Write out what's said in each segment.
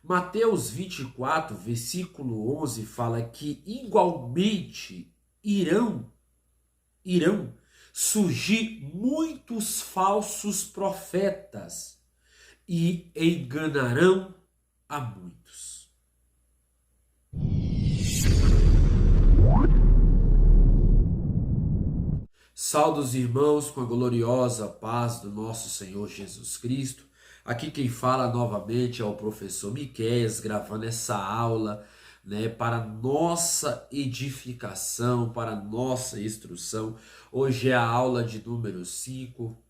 Mateus 24, versículo 11, fala que igualmente irão surgir muitos falsos profetas e enganarão a muitos. Salve os irmãos com a gloriosa paz do nosso Senhor Jesus Cristo. Aqui quem fala novamente é o professor Miqueias, gravando essa aula, para nossa edificação, para nossa instrução. Hoje é a aula de número 5.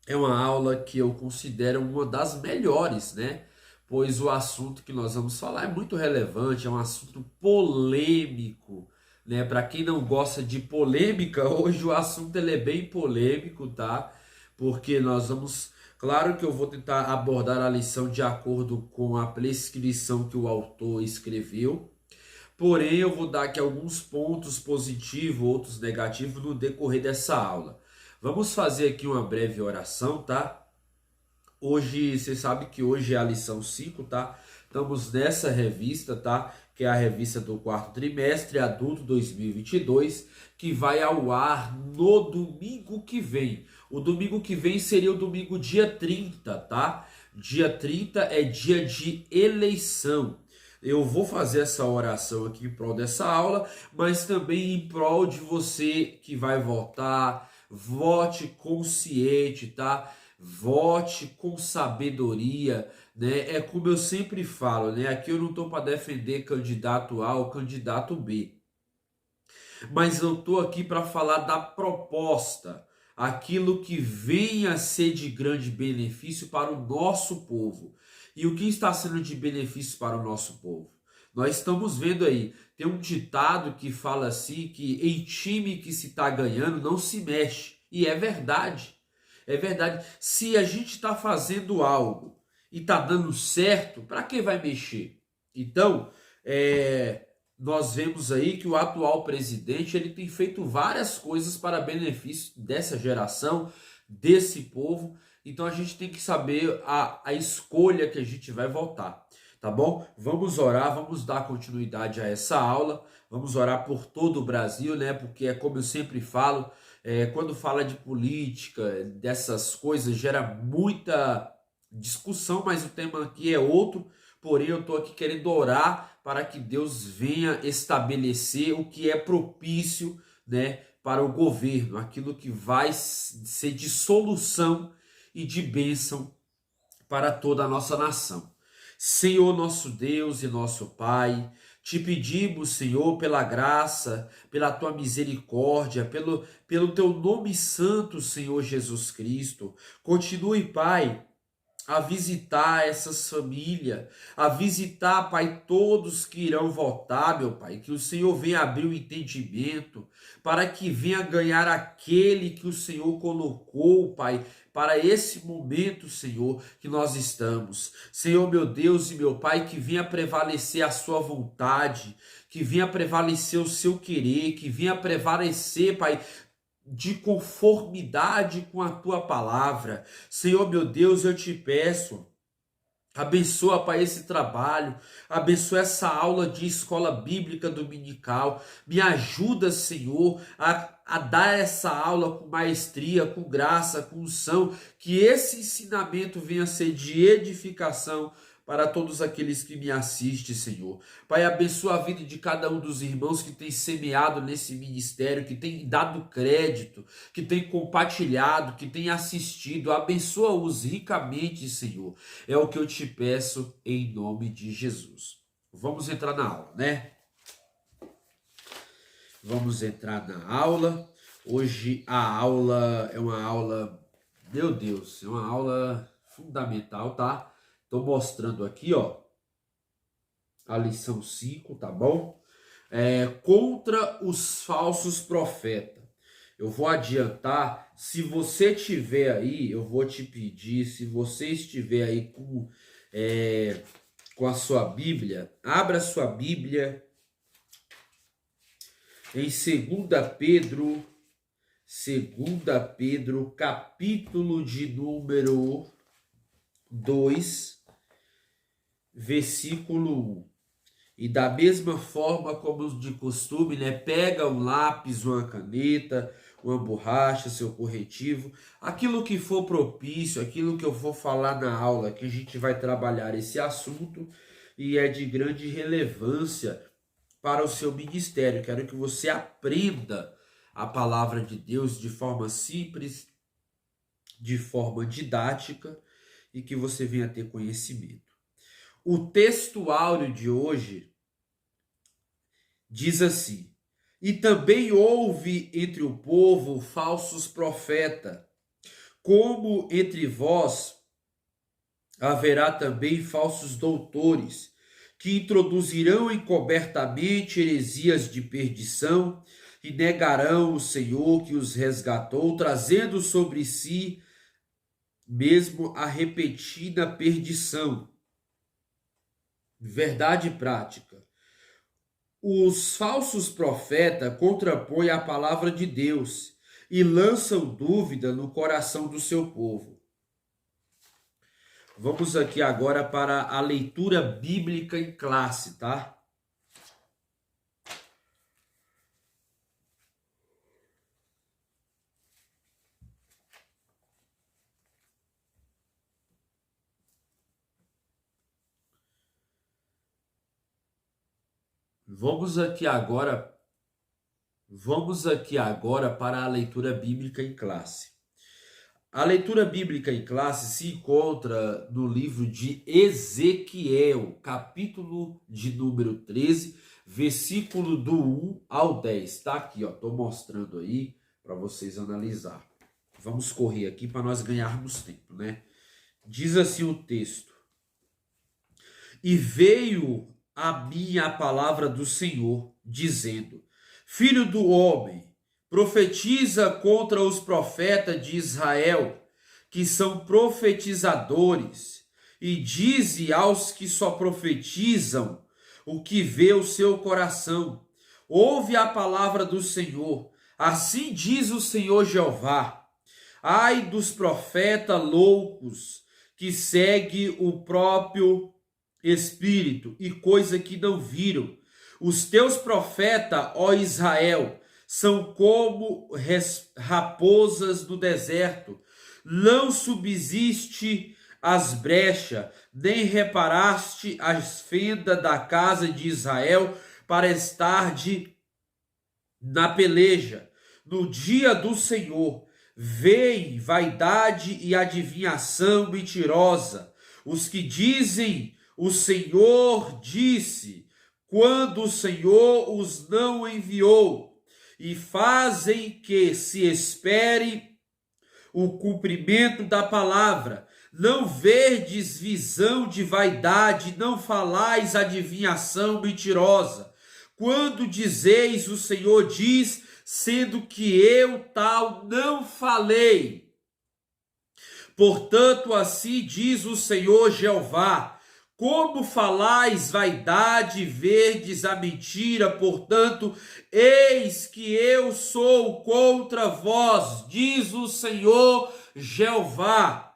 É uma aula que eu considero uma das melhores, pois o assunto que nós vamos falar é muito relevante, é um assunto polêmico, Para quem não gosta de polêmica, hoje o assunto ele é bem polêmico, tá? Porque nós vamos, claro que eu vou tentar abordar a lição de acordo com a prescrição que o autor escreveu, porém eu vou dar aqui alguns pontos positivos, outros negativos no decorrer dessa aula. Vamos fazer aqui uma breve oração, tá? Hoje, você sabe que hoje é a lição 5, tá? Estamos nessa revista, tá? Que é a revista do quarto trimestre, adulto 2022, que vai ao ar no domingo que vem. O domingo que vem seria o domingo dia 30, tá? Dia 30 é dia de eleição. Eu vou fazer essa oração aqui em prol dessa aula, mas também em prol de você que vai votar. Vote consciente, tá? Vote com sabedoria, É como eu sempre falo, Aqui eu não estou para defender candidato A ou candidato B, mas eu estou aqui para falar da proposta, aquilo que venha a ser de grande benefício para o nosso povo. E o que está sendo de benefício para o nosso povo? Nós estamos vendo aí, tem um ditado que fala assim, que em time que se está ganhando não se mexe. E é verdade. É verdade. Se a gente está fazendo algo e está dando certo, para que vai mexer? Então, nós vemos aí que o atual presidente ele tem feito várias coisas para benefício dessa geração, desse povo. Então a gente tem que saber a escolha que a gente vai votar. Tá bom? Vamos orar, vamos dar continuidade a essa aula, vamos orar por todo o Brasil, Porque é como eu sempre falo, quando fala de política, dessas coisas, gera muita discussão, mas o tema aqui é outro, porém eu estou aqui querendo orar para que Deus venha estabelecer o que é propício, para o governo, aquilo que vai ser de solução e de bênção para toda a nossa nação. Senhor nosso Deus e nosso Pai, te pedimos, Senhor, pela graça, pela tua misericórdia, pelo teu nome santo, Senhor Jesus Cristo. Continue, Pai, a visitar essas famílias, a visitar, Pai, todos que irão votar, meu Pai, que o Senhor venha abrir o entendimento, para que venha ganhar aquele que o Senhor colocou, Pai, para esse momento, Senhor, que nós estamos. Senhor, meu Deus e meu Pai, que venha prevalecer a sua vontade, que venha prevalecer o seu querer, que venha prevalecer, Pai, de conformidade com a tua palavra. Senhor, meu Deus, eu te peço, abençoa, Pai, esse trabalho, abençoa essa aula de escola bíblica dominical, me ajuda, Senhor, a dar essa aula com maestria, com graça, com unção, que esse ensinamento venha a ser de edificação para todos aqueles que me assistem, Senhor. Pai, abençoa a vida de cada um dos irmãos que tem semeado nesse ministério, que tem dado crédito, que tem compartilhado, que tem assistido. Abençoa-os ricamente, Senhor. É o que eu te peço em nome de Jesus. Vamos entrar na aula, Vamos entrar na aula. Hoje a aula é uma aula, meu Deus, é uma aula fundamental, tá? Estou mostrando aqui, a lição 5, tá bom? Contra os falsos profetas. Eu vou adiantar, se você tiver aí, eu vou te pedir, se você estiver aí com a sua Bíblia, abra sua Bíblia em 2 Pedro, capítulo de número 2, versículo 1. E da mesma forma como de costume, né, pega um lápis, uma caneta, uma borracha, seu corretivo, aquilo que for propício, aquilo que eu for falar na aula, que a gente vai trabalhar esse assunto e é de grande relevância para o seu ministério. Quero que você aprenda a palavra de Deus de forma simples, de forma didática e que você venha ter conhecimento. O texto áureo de hoje diz assim: e também houve entre o povo falsos profetas, como entre vós haverá também falsos doutores, que introduzirão encobertamente heresias de perdição e negarão o Senhor que os resgatou, trazendo sobre si mesmo a repentina perdição. Verdade prática. Os falsos profetas contrapõem a palavra de Deus e lançam dúvida no coração do seu povo. Vamos aqui agora para a leitura bíblica em classe, tá? Vamos aqui agora para a leitura bíblica em classe. A leitura bíblica em classe se encontra no livro de Ezequiel, capítulo de número 13, versículo do 1 ao 10. Tá aqui, ó, tô mostrando aí para vocês analisar. Vamos correr aqui para nós ganharmos tempo, né? Diz assim o texto: e veio a mim a palavra do Senhor, dizendo: filho do homem, profetiza contra os profetas de Israel, que são profetizadores, e dize aos que só profetizam o que vê o seu coração. Ouve a palavra do Senhor. Assim diz o Senhor Jeová: ai dos profetas loucos, que segue o próprio espírito e coisa que não viram. Os teus profetas, ó Israel, são como raposas do deserto. Não subsiste as brechas, nem reparaste as fendas da casa de Israel para estar na peleja. No dia do Senhor, vem vaidade e adivinhação mentirosa. Os que dizem: o Senhor disse, quando o Senhor os não enviou, e fazem que se espere o cumprimento da palavra. Não verdes visão de vaidade, não falais adivinhação mentirosa. Quando dizeis: o Senhor diz, sendo que eu tal não falei. Portanto, assim diz o Senhor Jeová: como falais vaidade, verdes a mentira, portanto, eis que eu sou contra vós, diz o Senhor Jeová.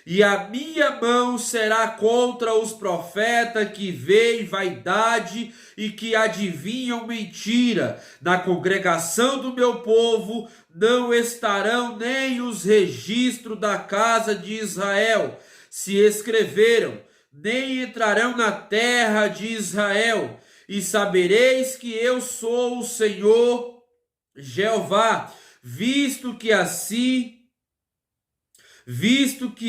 E a minha mão será contra os profetas que veem vaidade e que adivinham mentira. Na congregação do meu povo não estarão nem os registros da casa de Israel, se escreveram, nem entrarão na terra de Israel. E sabereis que eu sou o Senhor Jeová, visto que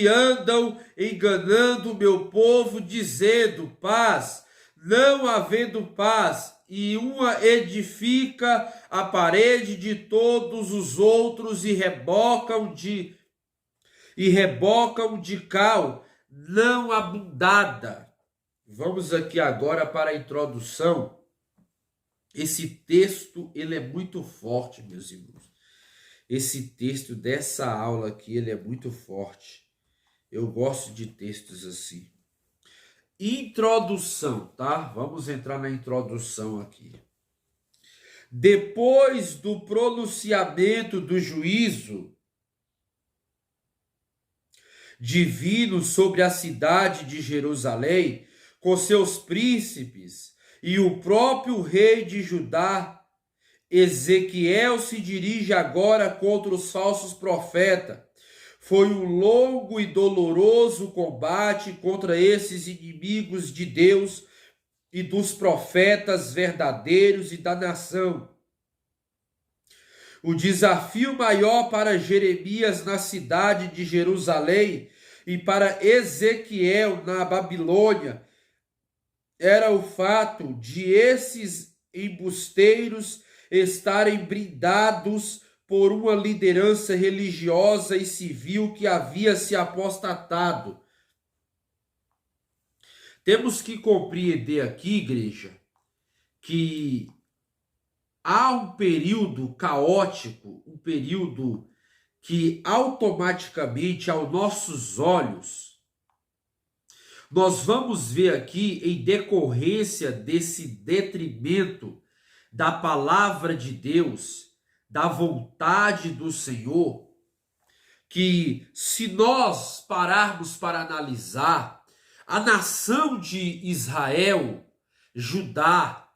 andam enganando o meu povo, dizendo paz, não havendo paz, e uma edifica a parede de todos os outros e rebocam de cal, não abundada. Vamos aqui agora para a introdução. Esse texto, ele é muito forte, meus irmãos. Esse texto dessa aula aqui, ele é muito forte. Eu gosto de textos assim. Introdução, tá? Vamos entrar na introdução aqui. Depois do pronunciamento do juízo, divino sobre a cidade de Jerusalém, com seus príncipes e o próprio rei de Judá, Ezequiel se dirige agora contra os falsos profetas. Foi um longo e doloroso combate contra esses inimigos de Deus e dos profetas verdadeiros e da nação. O desafio maior para Jeremias na cidade de Jerusalém e para Ezequiel na Babilônia era o fato de esses embusteiros estarem brindados por uma liderança religiosa e civil que havia se apostatado. Temos que compreender aqui, igreja, que há um período caótico, um período que automaticamente, aos nossos olhos, nós vamos ver aqui, em decorrência desse detrimento da palavra de Deus, da vontade do Senhor, que se nós pararmos para analisar, a nação de Israel, Judá,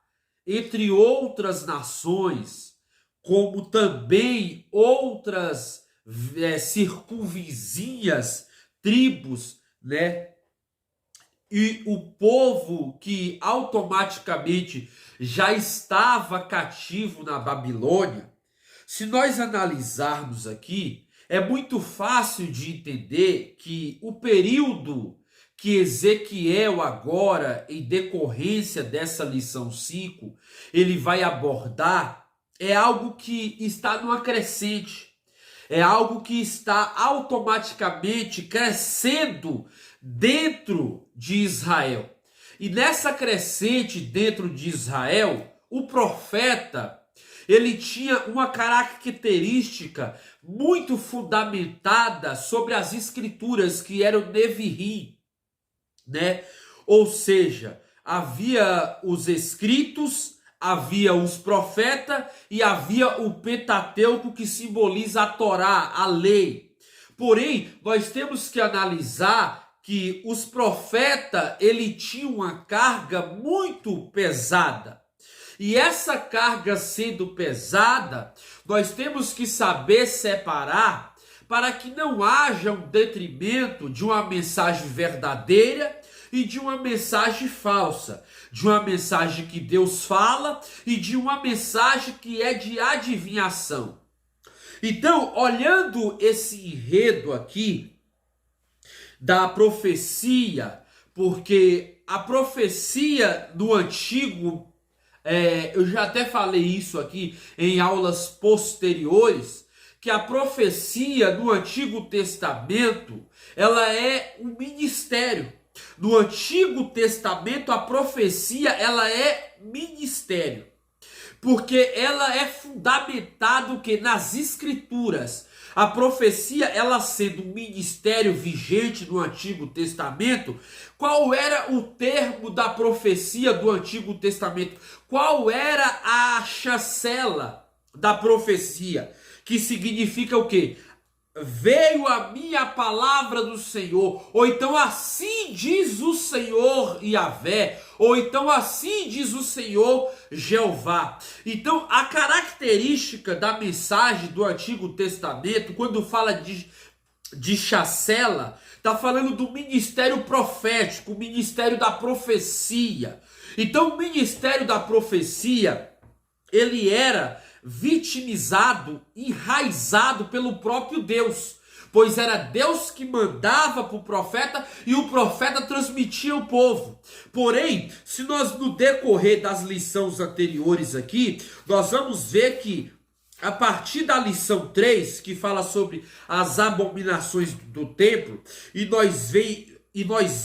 entre outras nações, como também outras circunvizinhas, tribos, né? E o povo que automaticamente já estava cativo na Babilônia, se nós analisarmos aqui, é muito fácil de entender que o período que Ezequiel agora, em decorrência dessa lição 5, ele vai abordar, é algo que está numa crescente, é algo que está automaticamente crescendo dentro de Israel. E nessa crescente dentro de Israel, o profeta, ele tinha uma característica muito fundamentada sobre as escrituras, que era o Neviim, né? Ou seja, havia os escritos, havia os profetas e havia o Pentateuco, que simboliza a Torá, a lei. Porém, nós temos que analisar que os profetas, ele tinha uma carga muito pesada. E essa carga sendo pesada, nós temos que saber separar para que não haja um detrimento de uma mensagem verdadeira e de uma mensagem falsa, de uma mensagem que Deus fala e de uma mensagem que é de adivinhação. Então, olhando esse enredo aqui da profecia, porque a profecia do Antigo, eu já até falei isso aqui em aulas posteriores, que a profecia no Antigo Testamento, ela é um ministério. No Antigo Testamento, a profecia, ela é ministério, porque ela é fundamentada o quê? Nas Escrituras. A profecia, ela sendo um ministério vigente no Antigo Testamento, qual era o termo da profecia do Antigo Testamento? Qual era a chancela da profecia? Que significa o quê? Veio a minha palavra do Senhor, ou então assim diz o Senhor Yahvé, ou então assim diz o Senhor Jeová. Então a característica da mensagem do Antigo Testamento, quando fala de chancela, está falando do ministério profético, o ministério da profecia. Então o ministério da profecia, ele era vitimizado, enraizado pelo próprio Deus, pois era Deus que mandava para o profeta e o profeta transmitia ao povo. Porém, se nós no decorrer das lições anteriores aqui, nós vamos ver que a partir da lição 3, que fala sobre as abominações do templo, e nós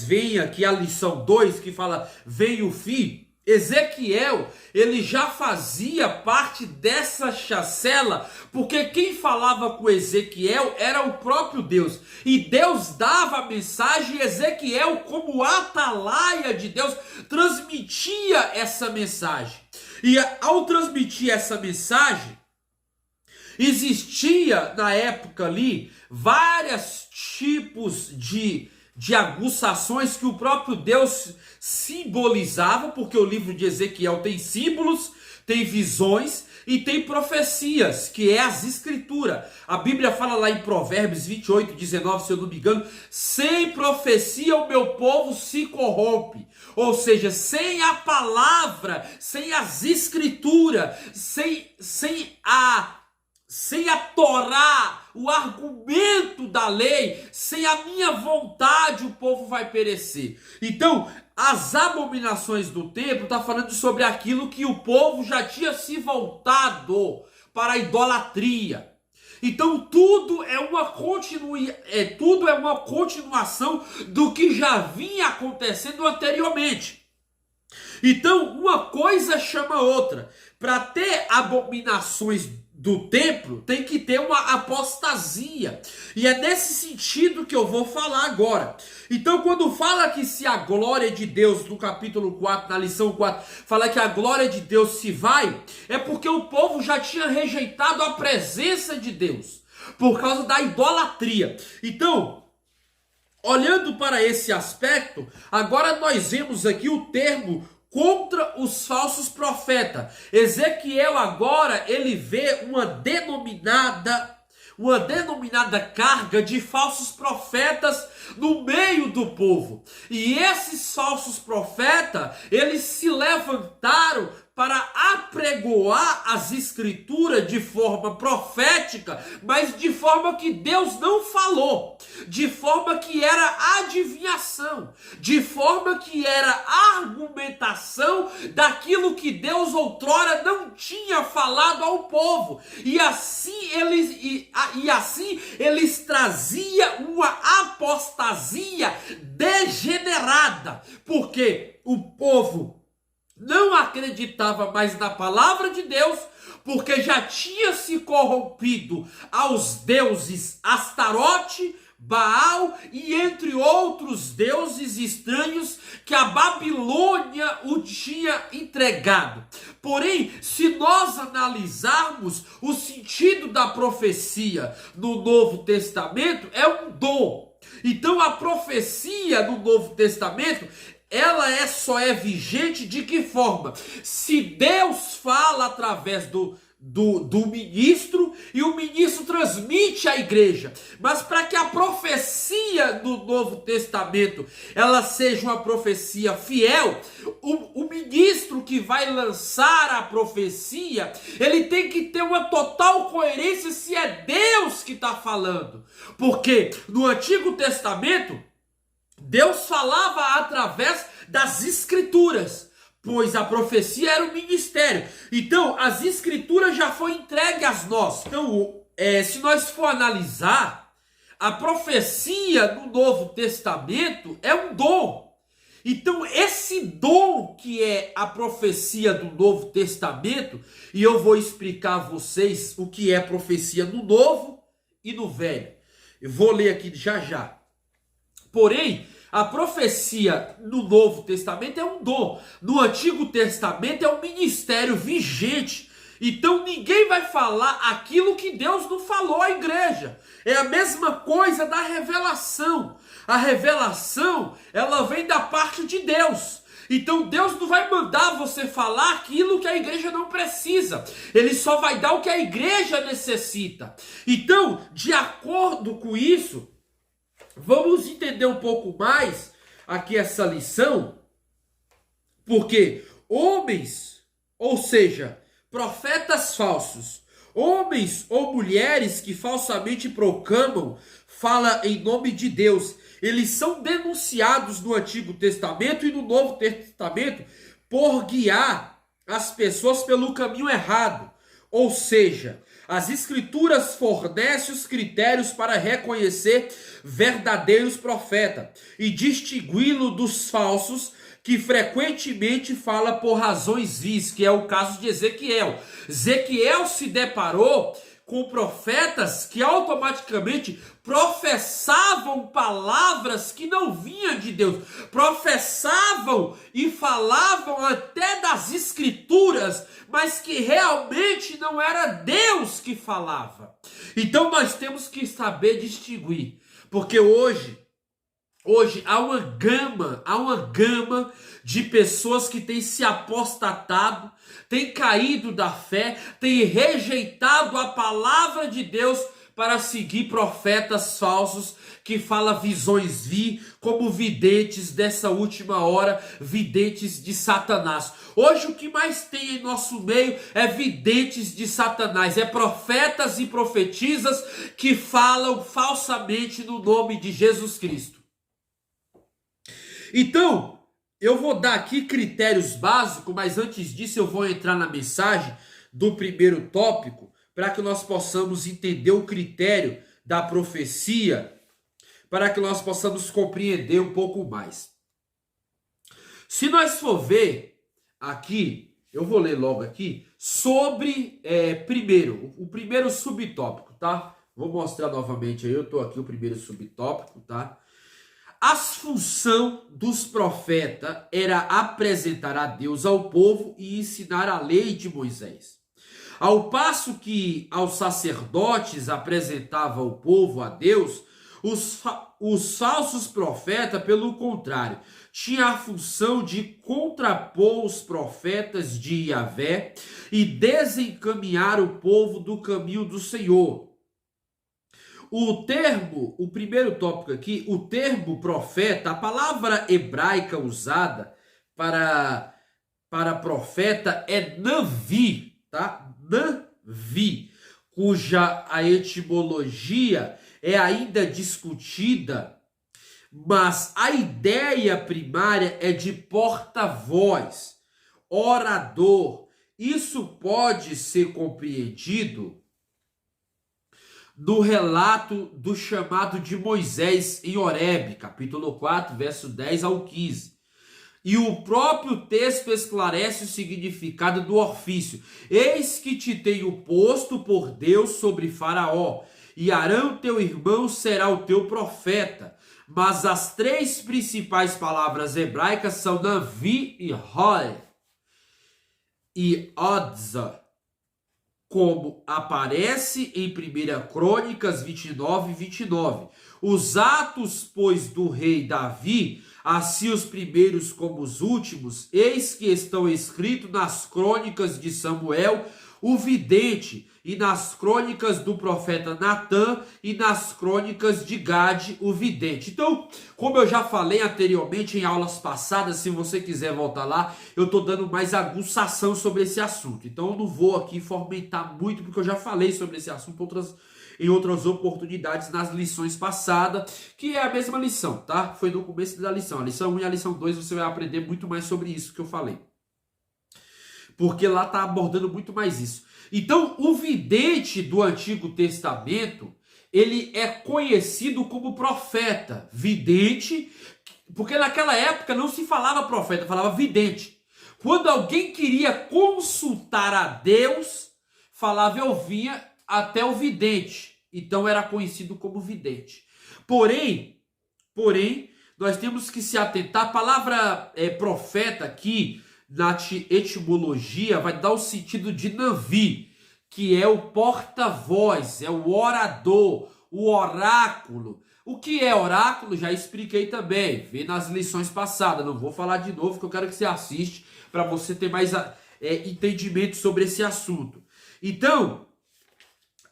vem aqui a lição 2, que fala, vem o fim. Ezequiel, ele já fazia parte dessa chancela, porque quem falava com Ezequiel era o próprio Deus, e Deus dava a mensagem, e Ezequiel, como atalaia de Deus, transmitia essa mensagem. E ao transmitir essa mensagem, Existia na época ali vários tipos de aguçações que o próprio Deus simbolizava, porque o livro de Ezequiel tem símbolos, tem visões e tem profecias, que é as escrituras. A Bíblia fala lá em Provérbios 28, 19, se eu não me engano, sem profecia o meu povo se corrompe. Ou seja, sem a palavra, sem as escrituras, sem a Torá, o argumento da lei, sem a minha vontade, o povo vai perecer. Então, as abominações do templo está falando sobre aquilo que o povo já tinha se voltado para a idolatria. Então, tudo é uma continuação do que já vinha acontecendo anteriormente. Então, uma coisa chama a outra. Para ter abominações do templo, tem que ter uma apostasia. E é nesse sentido que eu vou falar agora. Então, quando fala que se a glória de Deus, no capítulo 4, na lição 4, fala que a glória de Deus se vai, é porque o povo já tinha rejeitado a presença de Deus, por causa da idolatria. Então, olhando para esse aspecto, agora nós vemos aqui o termo contra os falsos profetas. Ezequiel agora ele vê uma denominada carga de falsos profetas no meio do povo. E esses falsos profetas, eles se levantaram para apregoar as escrituras de forma profética, mas de forma que Deus não falou, de forma que era adivinhação, de forma que era argumentação daquilo que Deus outrora não tinha falado ao povo. E assim eles traziam uma apostasia degenerada, porque o povo não acreditava mais na palavra de Deus, porque já tinha se corrompido aos deuses Astarote, Baal e entre outros deuses estranhos que a Babilônia o tinha entregado. Porém, se nós analisarmos o sentido da profecia no Novo Testamento, é um dom. Então a profecia no Novo Testamento, ela só é vigente de que forma? Se Deus fala através do ministro e o ministro transmite à igreja. Mas para que a profecia do Novo Testamento ela seja uma profecia fiel, o ministro que vai lançar a profecia, ele tem que ter uma total coerência se é Deus que está falando. Porque no Antigo Testamento, Deus falava através das escrituras, pois a profecia era o ministério. Então, as escrituras já foram entregues a nós. Então, se nós for analisar, a profecia no Novo Testamento é um dom. Então, esse dom que é a profecia do Novo Testamento, e eu vou explicar a vocês o que é profecia no Novo e no Velho. Eu vou ler aqui já. Porém, a profecia no Novo Testamento é um dom. No Antigo Testamento é um ministério vigente. Então ninguém vai falar aquilo que Deus não falou à igreja. É a mesma coisa da revelação. A revelação, ela vem da parte de Deus. Então Deus não vai mandar você falar aquilo que a igreja não precisa. Ele só vai dar o que a igreja necessita. Então, de acordo com isso, vamos entender um pouco mais aqui essa lição, porque homens, ou seja, profetas falsos, homens ou mulheres que falsamente proclamam, fala em nome de Deus, eles são denunciados no Antigo Testamento e no Novo Testamento por guiar as pessoas pelo caminho errado. Ou seja, as escrituras fornecem os critérios para reconhecer verdadeiros profetas e distingui-lo dos falsos que frequentemente fala por razões vis, que é o caso de Ezequiel. Ezequiel se deparou com profetas que automaticamente professavam palavras que não vinham de Deus, professavam e falavam até das escrituras, mas que realmente não era Deus que falava. Então nós temos que saber distinguir, porque hoje há uma gama de pessoas que têm se apostatado, têm caído da fé, têm rejeitado a palavra de Deus para seguir profetas falsos que falam visões como videntes dessa última hora, videntes de Satanás. Hoje o que mais tem em nosso meio é videntes de Satanás, é profetas e profetisas que falam falsamente no nome de Jesus Cristo. Então, eu vou dar aqui critérios básicos, mas antes disso eu vou entrar na mensagem do primeiro tópico, para que nós possamos entender o critério da profecia, para que nós possamos compreender um pouco mais. Se nós for ver aqui, eu vou ler logo aqui, sobre, o primeiro subtópico, tá? Vou mostrar novamente aí, eu estou aqui o primeiro subtópico, tá? A função dos profetas era apresentar a Deus ao povo e ensinar a lei de Moisés. Ao passo que aos sacerdotes apresentava o povo a Deus, os falsos profetas, pelo contrário, tinham a função de contrapor os profetas de Yahvé e desencaminhar o povo do caminho do Senhor. O primeiro tópico aqui, o termo profeta, a palavra hebraica usada para profeta é navi, tá? Navi, cuja a etimologia é ainda discutida, mas a ideia primária é de porta-voz, orador. Isso pode ser compreendido no relato do chamado de Moisés em Horebe, capítulo 4, verso 10 ao 15. E o próprio texto esclarece o significado do ofício. Eis que te tenho posto por Deus sobre Faraó, e Arão teu irmão será o teu profeta. Mas as três principais palavras hebraicas são Navi e Hor e Odza, como aparece em 1 Crônicas 29 e 29. Os atos, pois, do rei Davi, assim os primeiros como os últimos, eis que estão escritos nas crônicas de Samuel, o vidente, e nas crônicas do profeta Natã, e nas crônicas de Gade, o vidente. Então, como eu já falei anteriormente em aulas passadas, se você quiser voltar lá, eu estou dando mais aguçação sobre esse assunto. Então, eu não vou aqui fomentar muito, porque eu já falei sobre esse assunto em outras oportunidades nas lições passadas, que é a mesma lição, tá? Foi no começo da lição. A lição 1 e a lição 2 você vai aprender muito mais sobre isso que eu falei. Porque lá está abordando muito mais isso. Então, o vidente do Antigo Testamento, ele é conhecido como profeta. Vidente, porque naquela época não se falava profeta, falava vidente. Quando alguém queria consultar a Deus, falava eu vinha até o vidente. Então era conhecido como vidente. Porém, nós temos que se atentar, a palavra profeta aqui, na etimologia, vai dar o sentido de Navi, que é o porta-voz, é o orador, o oráculo. O que é oráculo? Já expliquei também, vê nas lições passadas, não vou falar de novo, que eu quero que você assiste, para você ter mais entendimento sobre esse assunto. Então,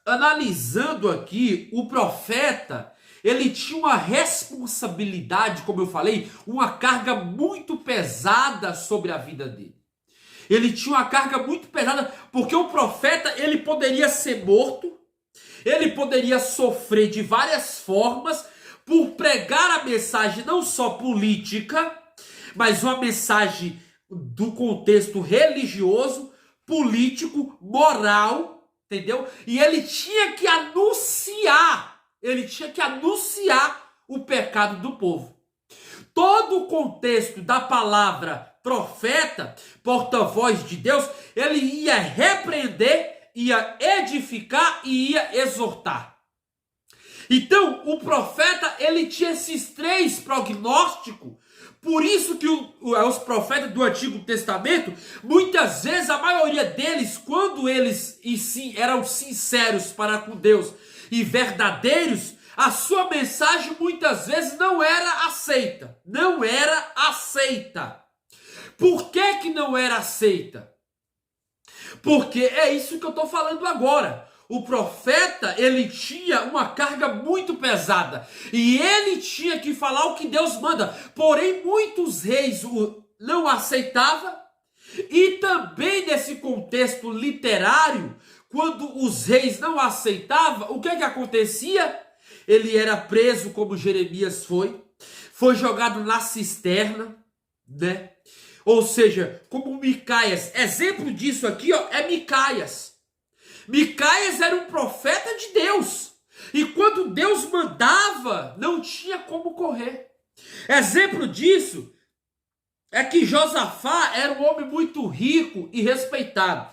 analisando aqui, o profeta, ele tinha uma responsabilidade, como eu falei, uma carga muito pesada sobre a vida dele. Ele tinha uma carga muito pesada, porque o profeta, ele poderia ser morto, ele poderia sofrer de várias formas, por pregar a mensagem não só política, mas uma mensagem do contexto religioso, político, moral, entendeu? E ele tinha que anunciar o pecado do povo. Todo o contexto da palavra profeta, porta-voz de Deus, ele ia repreender ia edificar e ia exortar. Então, o profeta, ele tinha esses três prognósticos. Por isso que os profetas do Antigo Testamento, muitas vezes, a maioria deles, quando eles eram sinceros para com Deus e verdadeiros, a sua mensagem muitas vezes não era aceita. Não era aceita. Por que não era aceita? Porque é isso que eu estou falando agora. O profeta, ele tinha uma carga muito pesada. E ele tinha que falar o que Deus manda. Porém, muitos reis não aceitavam. E também nesse contexto literário, quando os reis não aceitavam, o que acontecia? Ele era preso, como Jeremias foi jogado na cisterna, né? Ou seja, como Micaias. Exemplo disso aqui, ó, é Micaias. Micaias era um profeta de Deus. E quando Deus mandava, não tinha como correr. Exemplo disso é que Josafá era um homem muito rico e respeitado.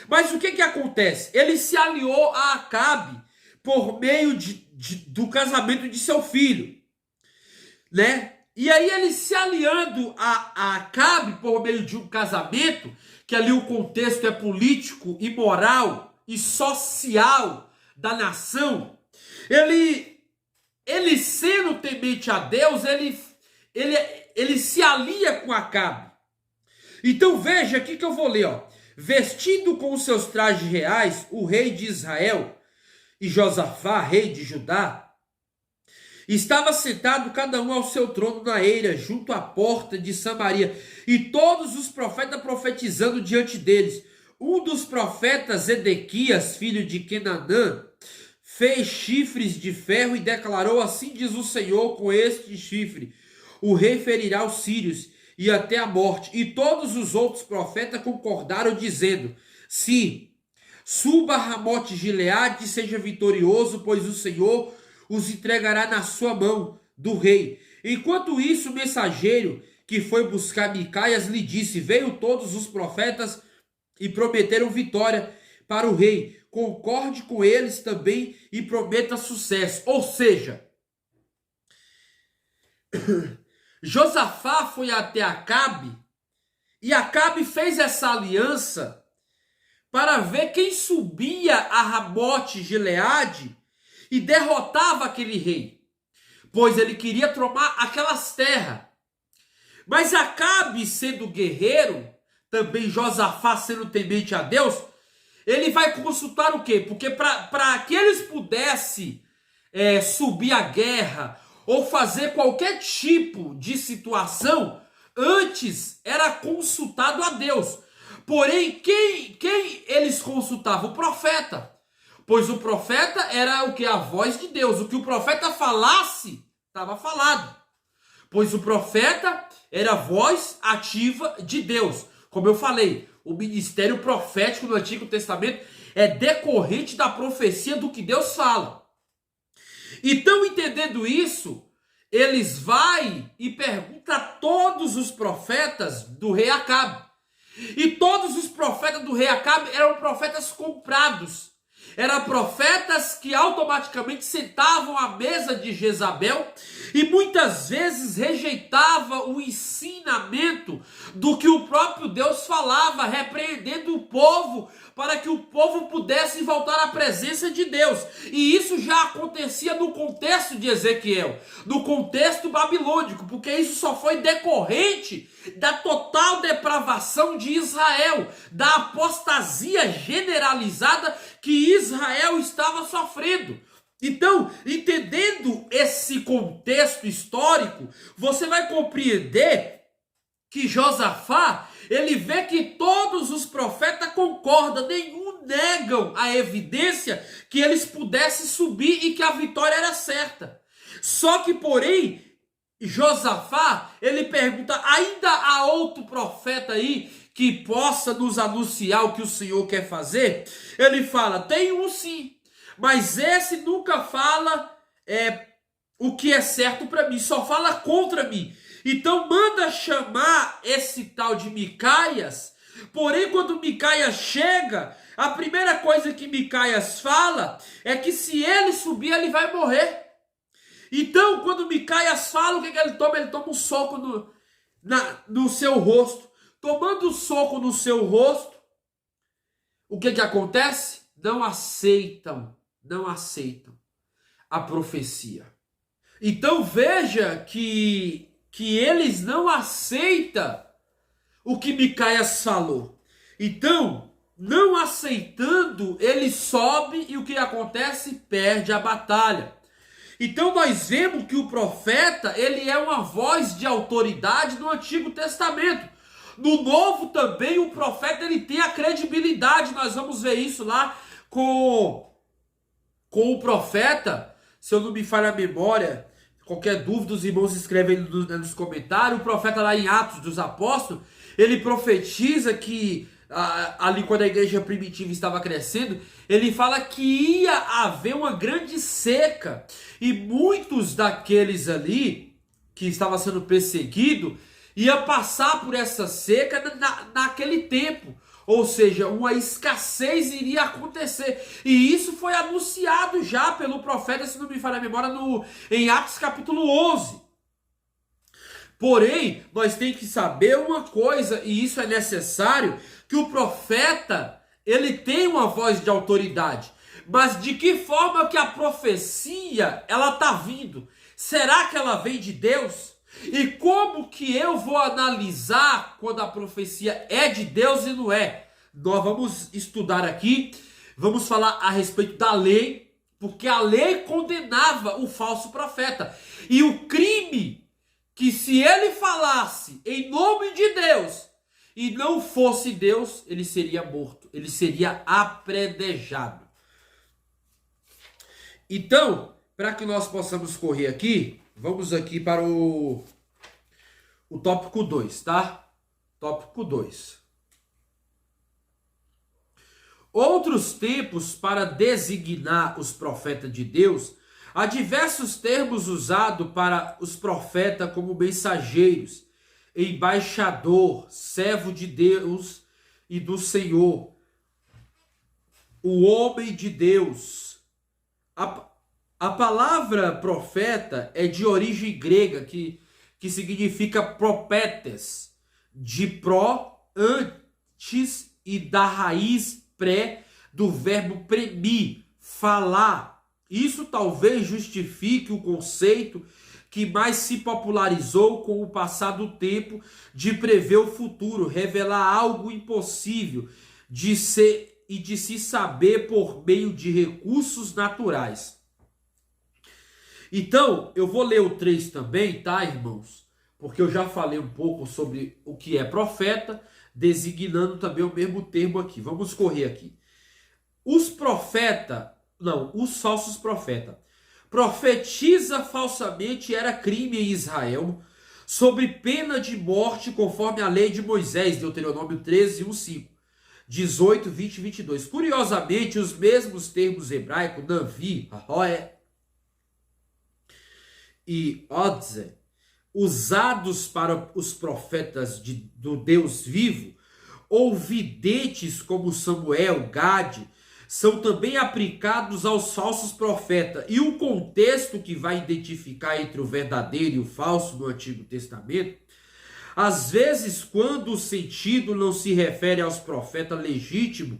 Mas o que acontece? Ele se aliou a Acabe por meio do casamento de seu filho, né? E aí ele se aliando a Acabe por meio de um casamento, que ali o contexto é político e moral e social da nação, ele sendo temente a Deus, ele se alia com Acabe. Então veja aqui que eu vou ler, ó. Vestindo com os seus trajes reais, o rei de Israel e Josafá, rei de Judá, estava sentado cada um ao seu trono na eira, junto à porta de Samaria, e todos os profetas profetizando diante deles. Um dos profetas, Edequias, filho de Quenanã, fez chifres de ferro e declarou: assim diz o Senhor, com este chifre o rei ferirá os sírios e até a morte. E todos os outros profetas concordaram, dizendo: sim, suba a Ramote Gileade e seja vitorioso, pois o Senhor os entregará na sua mão do rei. Enquanto isso, o mensageiro que foi buscar Micaias lhe disse: veio todos os profetas e prometeram vitória para o rei. Concorde com eles também e prometa sucesso. Ou seja, Josafá foi até Acabe e Acabe fez essa aliança para ver quem subia a Ramote Gileade e derrotava aquele rei, pois ele queria tomar aquelas terras. Mas Acabe, sendo guerreiro, também Josafá sendo temente a Deus, ele vai consultar o quê? Porque para que eles pudessem subir a guerra ou fazer qualquer tipo de situação, antes era consultado a Deus. Porém, quem eles consultavam? O profeta. Pois o profeta era o que? A voz de Deus. O que o profeta falasse, estava falado. Pois o profeta era a voz ativa de Deus. Como eu falei, o ministério profético no Antigo Testamento é decorrente da profecia do que Deus fala. Então, entendendo isso, eles vão e perguntam a todos os profetas do rei Acabe. E todos os profetas do rei Acabe eram profetas comprados. Eram profetas que automaticamente sentavam à mesa de Jezabel e muitas vezes rejeitavam o ensinamento do que o próprio Deus falava, repreendendo o povo para que o povo pudesse voltar à presença de Deus. E isso já acontecia no contexto de Ezequiel, no contexto babilônico, porque isso só foi decorrente da total depravação de Israel, da apostasia generalizada que Israel estava sofrendo. Então, entendendo esse contexto histórico, você vai compreender que Josafá, ele vê que todos os profetas concordam, nenhum negam a evidência que eles pudessem subir e que a vitória era certa. Só que, porém, Josafá, ele pergunta: ainda há outro profeta aí que possa nos anunciar o que o Senhor quer fazer? Ele fala: tem um sim, mas esse nunca fala o que é certo para mim, só fala contra mim. Então manda chamar esse tal de Micaias Porém, quando Micaias chega, a primeira coisa que Micaias fala é que se ele subir, ele vai morrer. Então, quando Micaias fala, o que ele toma? Ele toma um soco no seu rosto. Tomando um soco no seu rosto, o que acontece? Não aceitam a profecia. Então veja que eles não aceitam o que Micaias falou. Então, não aceitando, ele sobe e o que acontece? Perde a batalha. Então nós vemos que o profeta, ele é uma voz de autoridade no Antigo Testamento. No Novo também o profeta ele tem a credibilidade. Nós vamos ver isso lá com o profeta, se eu não me falha a memória, qualquer dúvida os irmãos escrevem nos comentários. O profeta lá em Atos dos Apóstolos, ele profetiza que ali quando a igreja primitiva estava crescendo, ele fala que ia haver uma grande seca e muitos daqueles ali que estavam sendo perseguidos ia passar por essa seca naquele tempo. Ou seja, uma escassez iria acontecer. E isso foi anunciado já pelo profeta, se não me falha a memória, em Atos capítulo 11. Porém, nós temos que saber uma coisa, e isso é necessário, que o profeta, ele tem uma voz de autoridade. Mas de que forma que a profecia, ela está vindo? Será que ela vem de Deus? E como que eu vou analisar quando a profecia é de Deus e não é? Nós vamos estudar aqui, vamos falar a respeito da lei, porque a lei condenava o falso profeta. E o crime que se ele falasse em nome de Deus e não fosse Deus, ele seria morto, ele seria apredejado. Então, para que nós possamos correr aqui, vamos aqui para o tópico 2, tá? Tópico 2. Outros tempos para designar os profetas de Deus, há diversos termos usados para os profetas como mensageiros, embaixador, servo de Deus e do Senhor, o homem de Deus. A palavra profeta é de origem grega, que significa propetes, de pró, antes, e da raiz pré, do verbo premir, falar. Isso talvez justifique o conceito que mais se popularizou com o passar do tempo de prever o futuro, revelar algo impossível de ser e de se saber por meio de recursos naturais. Então, eu vou ler o 3 também, tá, irmãos? Porque eu já falei um pouco sobre o que é profeta, designando também o mesmo termo aqui. Vamos correr aqui. Os falsos profetas. Profetiza falsamente era crime em Israel, sob pena de morte, conforme a lei de Moisés, Deuteronômio 13, 1-5, 18, 20 e 22. Curiosamente, os mesmos termos hebraicos, Navi, Roé e Odze, usados para os profetas do Deus vivo, ou videntes como Samuel, Gade, são também aplicados aos falsos profetas. E o contexto que vai identificar entre o verdadeiro e o falso no Antigo Testamento, às vezes, quando o sentido não se refere aos profetas legítimos,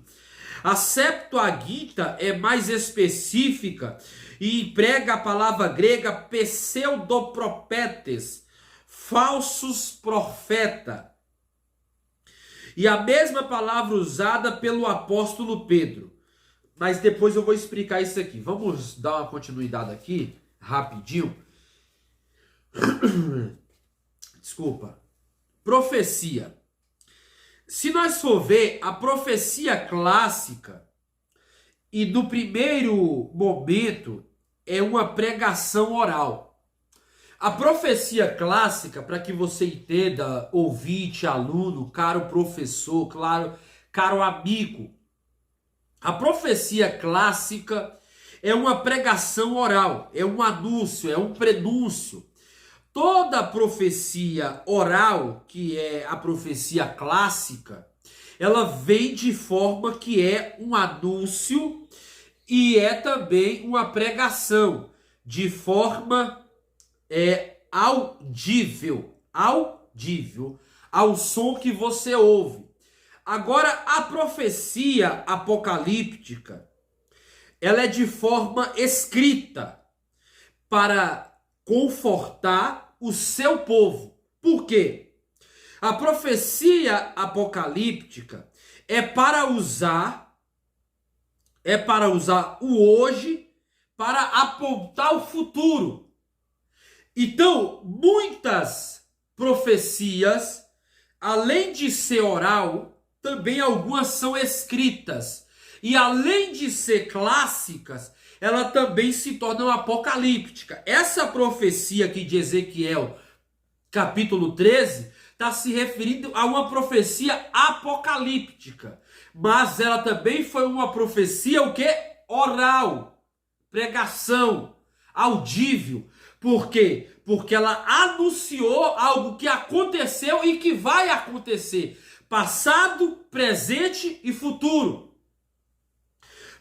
a Septuaginta é mais específica e emprega a palavra grega pseudopropetes, falsos profetas. E a mesma palavra usada pelo apóstolo Pedro. Mas depois eu vou explicar isso aqui. Vamos dar uma continuidade aqui, rapidinho. Desculpa. Profecia. Se nós for ver a profecia clássica, e no primeiro momento é uma pregação oral. A profecia clássica, para que você entenda, ouvinte, aluno, caro professor, claro, caro amigo, a profecia clássica é uma pregação oral, é um anúncio, é um prenúncio. Toda profecia oral, que é a profecia clássica, ela vem de forma que é um anúncio e é também uma pregação, de forma audível, ao som que você ouve. Agora, a profecia apocalíptica, ela é de forma escrita para confortar o seu povo. Por quê? A profecia apocalíptica é para usar o hoje para apontar o futuro. Então, muitas profecias, além de ser oral, também algumas são escritas. E além de ser clássicas, ela também se torna apocalíptica. Essa profecia aqui de Ezequiel, capítulo 13, está se referindo a uma profecia apocalíptica. Mas ela também foi uma profecia o quê? Oral, pregação, audível. Por quê? Porque ela anunciou algo que aconteceu e que vai acontecer. Passado, presente e futuro.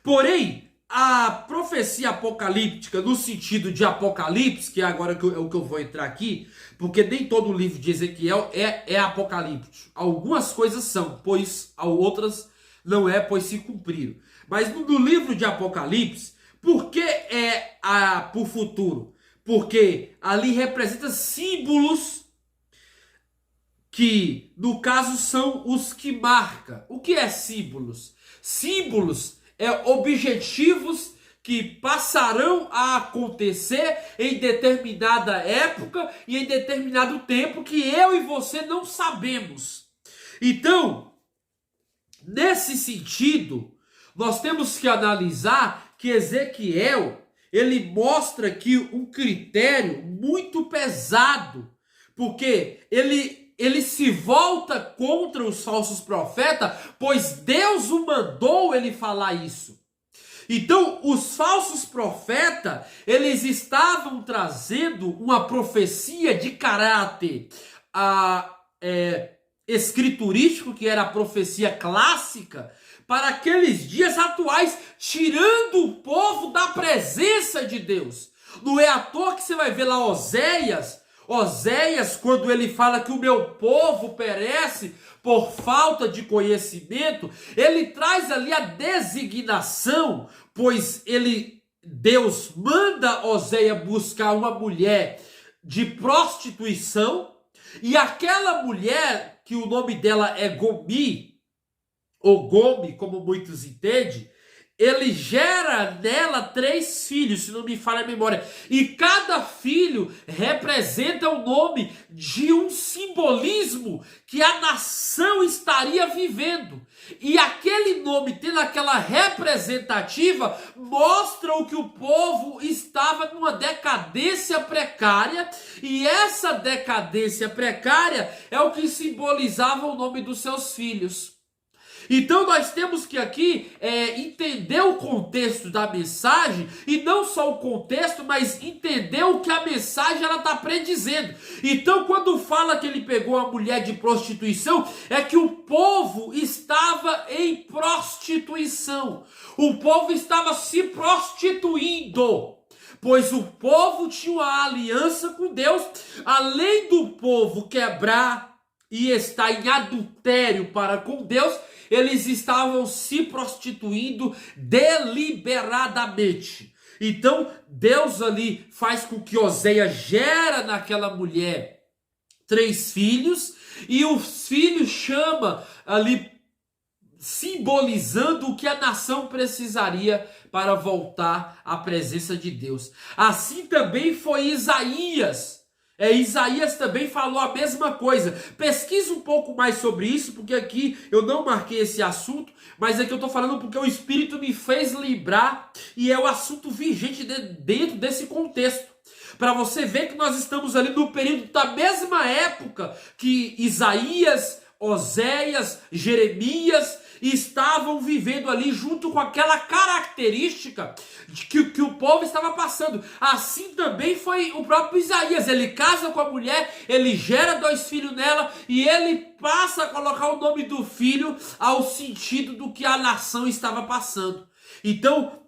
Porém, a profecia apocalíptica, no sentido de Apocalipse, que é agora é o que eu vou entrar aqui, porque nem todo o livro de Ezequiel é apocalíptico. Algumas coisas são, pois outras não é, pois se cumpriram. Mas no livro de Apocalipse, por que é por futuro? Porque ali representa símbolos que, no caso, são os que marcam. O que é símbolos? Símbolos objetivos que passarão a acontecer em determinada época e em determinado tempo que eu e você não sabemos. Então, nesse sentido, nós temos que analisar que Ezequiel, ele mostra aqui um critério muito pesado, porque ele se volta contra os falsos profetas, pois Deus o mandou ele falar isso. Então, os falsos profetas, eles estavam trazendo uma profecia de caráter escriturístico, que era a profecia clássica, para aqueles dias atuais, tirando o povo da presença de Deus. Não é à toa que você vai ver lá Oséias, quando ele fala que o meu povo perece por falta de conhecimento, ele traz ali a designação, pois Deus manda Oséias buscar uma mulher de prostituição, e aquela mulher, que o nome dela é Gomi, ou Gomi, como muitos entendem, ele gera nela 3 filhos, se não me falha a memória. E cada filho representa o nome de um simbolismo que a nação estaria vivendo. E aquele nome, tendo aquela representativa, mostra que o povo estava numa decadência precária. E essa decadência precária é o que simbolizava o nome dos seus filhos. Então nós temos que aqui entender o contexto da mensagem, e não só o contexto, mas entender o que a mensagem está predizendo. Então quando fala que ele pegou a mulher de prostituição, é que o povo estava em prostituição. O povo estava se prostituindo, pois o povo tinha uma aliança com Deus. Além do povo quebrar e estar em adultério para com Deus, eles estavam se prostituindo deliberadamente. Então, Deus ali faz com que Oséias gera naquela mulher 3 filhos, e os filhos chama ali, simbolizando o que a nação precisaria para voltar à presença de Deus. Assim também foi Isaías. Isaías também falou a mesma coisa. Pesquisa um pouco mais sobre isso, porque aqui eu não marquei esse assunto, mas aqui eu estou falando porque o Espírito me fez lembrar, e é o assunto vigente dentro desse contexto. Para você ver que nós estamos ali no período da mesma época que Isaías, Oséias, Jeremias estavam vivendo ali junto com aquela característica que o povo estava passando. Assim também foi o próprio Isaías. Ele casa com a mulher, ele gera 2 filhos nela e ele passa a colocar o nome do filho ao sentido do que a nação estava passando. Então,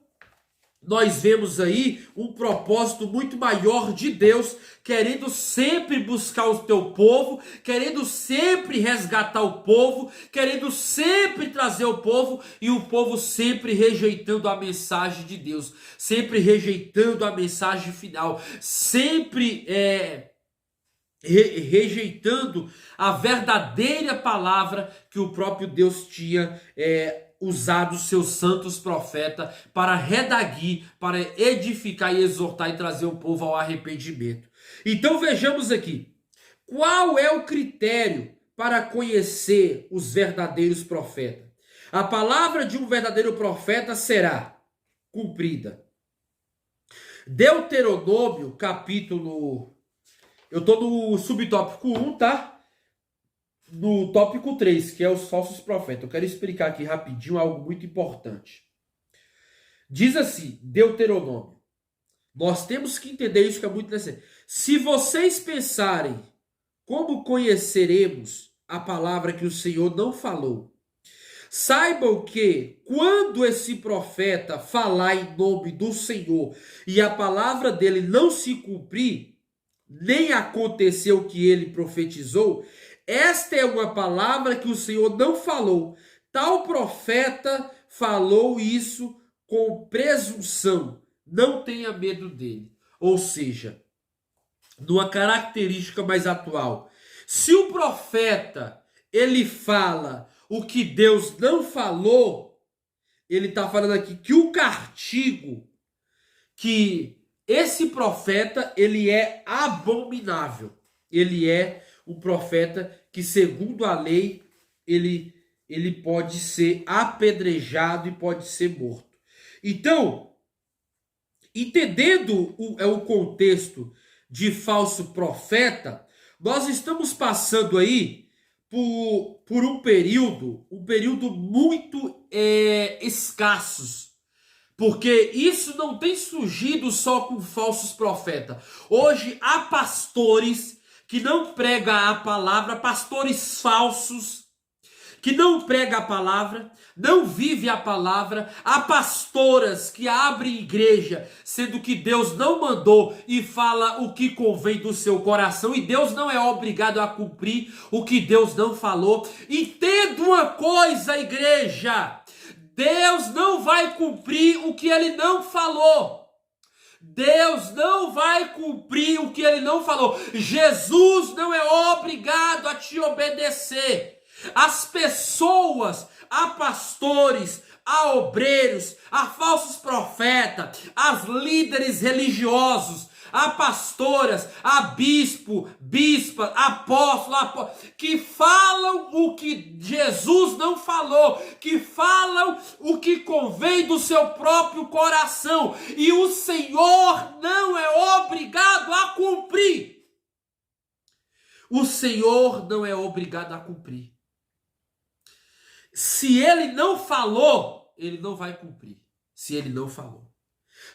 nós vemos aí um propósito muito maior de Deus, querendo sempre buscar o teu povo, querendo sempre resgatar o povo, querendo sempre trazer o povo, e o povo sempre rejeitando a mensagem de Deus, sempre rejeitando a mensagem final, sempre rejeitando a verdadeira palavra que o próprio Deus tinha usado os seus santos profetas para redarguir, para edificar e exortar e trazer o povo ao arrependimento. Então vejamos aqui, qual é o critério para conhecer os verdadeiros profetas? A palavra de um verdadeiro profeta será cumprida. Deuteronômio, capítulo... Eu estou no subtópico 1, tá? No tópico 3, que é os falsos profetas. Eu quero explicar aqui rapidinho algo muito importante. Diz assim, Deuteronômio. Nós temos que entender isso que é muito necessário. Se vocês pensarem como conheceremos a palavra que o Senhor não falou, saibam que quando esse profeta falar em nome do Senhor e a palavra dele não se cumprir, nem acontecer o que ele profetizou, esta é uma palavra que o Senhor não falou. Tal profeta falou isso com presunção. Não tenha medo dele. Ou seja, numa característica mais atual, se o profeta ele fala o que Deus não falou, ele está falando aqui que o castigo que esse profeta ele é abominável. Ele é um profeta que, segundo a lei, ele pode ser apedrejado e pode ser morto. Então, entendendo o contexto de falso profeta, nós estamos passando aí por um período muito escassos. Porque isso não tem surgido só com falsos profetas. Hoje há pastores que não pregam a palavra, pastores falsos, que não pregam a palavra, não vivem a palavra. Há pastoras que abrem igreja, sendo que Deus não mandou e fala o que convém do seu coração. E Deus não é obrigado a cumprir o que Deus não falou. Entenda uma coisa, igreja: Deus não vai cumprir o que ele não falou. Deus não vai cumprir o que ele não falou. Jesus não é obrigado a te obedecer. As pessoas, a pastores, a obreiros, a falsos profetas, as líderes religiosos, a pastoras, a bispa, apóstolo, que falam o que Jesus não falou, que falam o que convém do seu próprio coração, e o Senhor não é obrigado a cumprir. O Senhor não é obrigado a cumprir. Se ele não falou, ele não vai cumprir. Se ele não falou.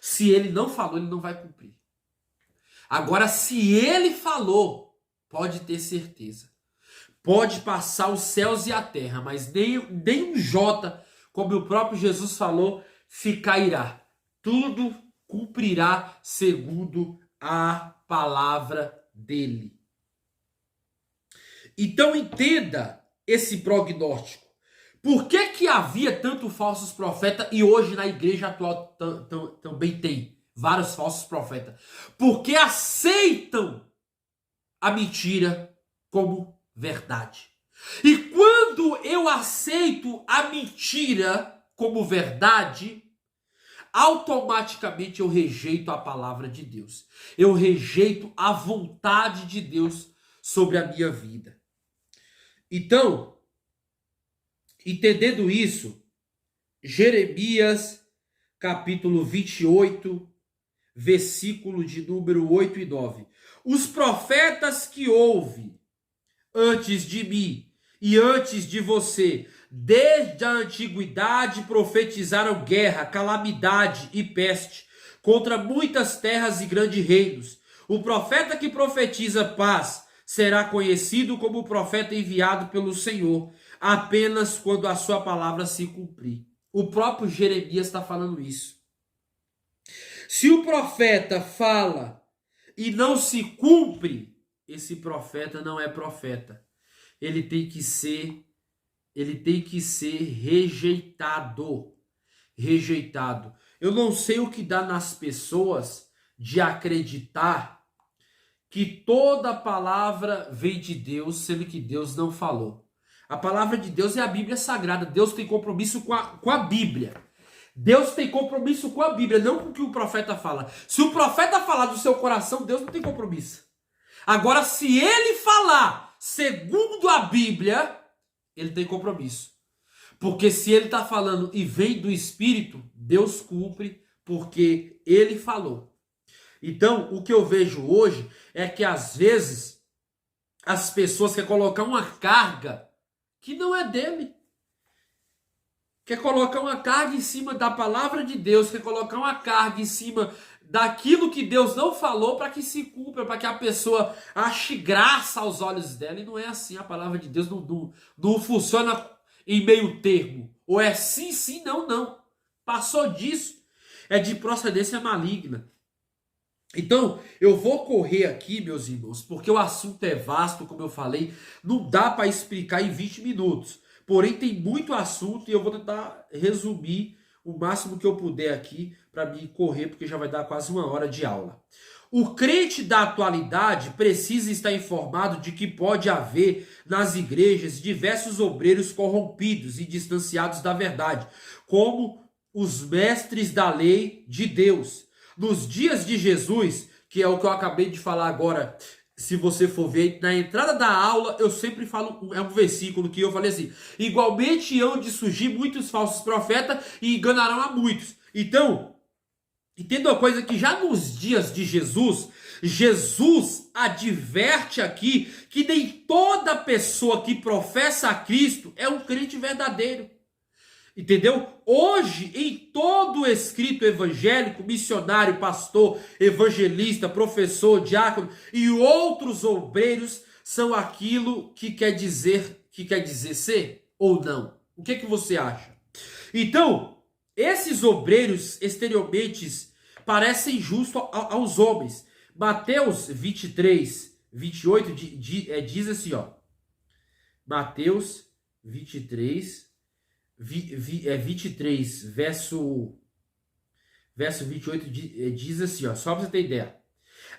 Se ele não falou, ele não vai cumprir. Agora, se ele falou, pode ter certeza. Pode passar os céus e a terra, mas nem um jota, como o próprio Jesus falou, se cairá. Tudo cumprirá segundo a palavra dele. Então entenda esse prognóstico. Por que havia tanto falsos profetas e hoje na igreja atual também tem vários falsos profetas? Porque aceitam a mentira como verdade. E quando eu aceito a mentira como verdade, automaticamente eu rejeito a palavra de Deus. Eu rejeito a vontade de Deus sobre a minha vida. Então, entendendo isso, Jeremias, capítulo 28, versículo de número 8 e 9. Os profetas que houve antes de mim e antes de você, desde a antiguidade, profetizaram guerra, calamidade e peste contra muitas terras e grandes reinos. O profeta que profetiza paz será conhecido como o profeta enviado pelo Senhor, apenas quando a sua palavra se cumprir. O próprio Jeremias está falando isso. Se o profeta fala e não se cumpre, esse profeta não é profeta. Ele tem que ser rejeitado. Rejeitado. Eu não sei o que dá nas pessoas de acreditar que toda palavra vem de Deus, sendo que Deus não falou. A palavra de Deus é a Bíblia Sagrada. Deus tem compromisso com a Bíblia. Deus tem compromisso com a Bíblia, não com o que o profeta fala. Se o profeta falar do seu coração, Deus não tem compromisso. Agora, se ele falar segundo a Bíblia, ele tem compromisso. Porque se ele está falando e vem do Espírito, Deus cumpre, porque ele falou. Então, o que eu vejo hoje é que às vezes as pessoas querem colocar uma carga que não é dele. Quer colocar uma carga em cima da palavra de Deus, quer colocar uma carga em cima daquilo que Deus não falou para que se cumpra, para que a pessoa ache graça aos olhos dela. E não é assim, a palavra de Deus não funciona em meio termo. Ou é sim, sim, não, não. Passou disso, é de procedência maligna. Então, eu vou correr aqui, meus irmãos, porque o assunto é vasto, como eu falei, não dá para explicar em 20 minutos. Porém, tem muito assunto e eu vou tentar resumir o máximo que eu puder aqui para me correr, porque já vai dar quase 1 hora de aula. O crente da atualidade precisa estar informado de que pode haver nas igrejas diversos obreiros corrompidos e distanciados da verdade, como os mestres da lei de Deus. Nos dias de Jesus, que é o que eu acabei de falar agora, se você for ver, na entrada da aula, eu sempre falo, é um versículo que eu falei assim: igualmente hão de surgir muitos falsos profetas e enganarão a muitos. Então, entenda uma coisa, que já nos dias de Jesus, Jesus adverte aqui que nem toda pessoa que professa a Cristo é um crente verdadeiro. Entendeu? Hoje, em todo o escrito evangélico, missionário, pastor, evangelista, professor, diácono e outros obreiros são aquilo que quer dizer ser ou não. O que você acha? Então, esses obreiros exteriormente parecem justos aos homens. Mateus 23, 28 diz assim, ó. Mateus 23, 23, verso 28 diz assim, ó, só para você ter ideia.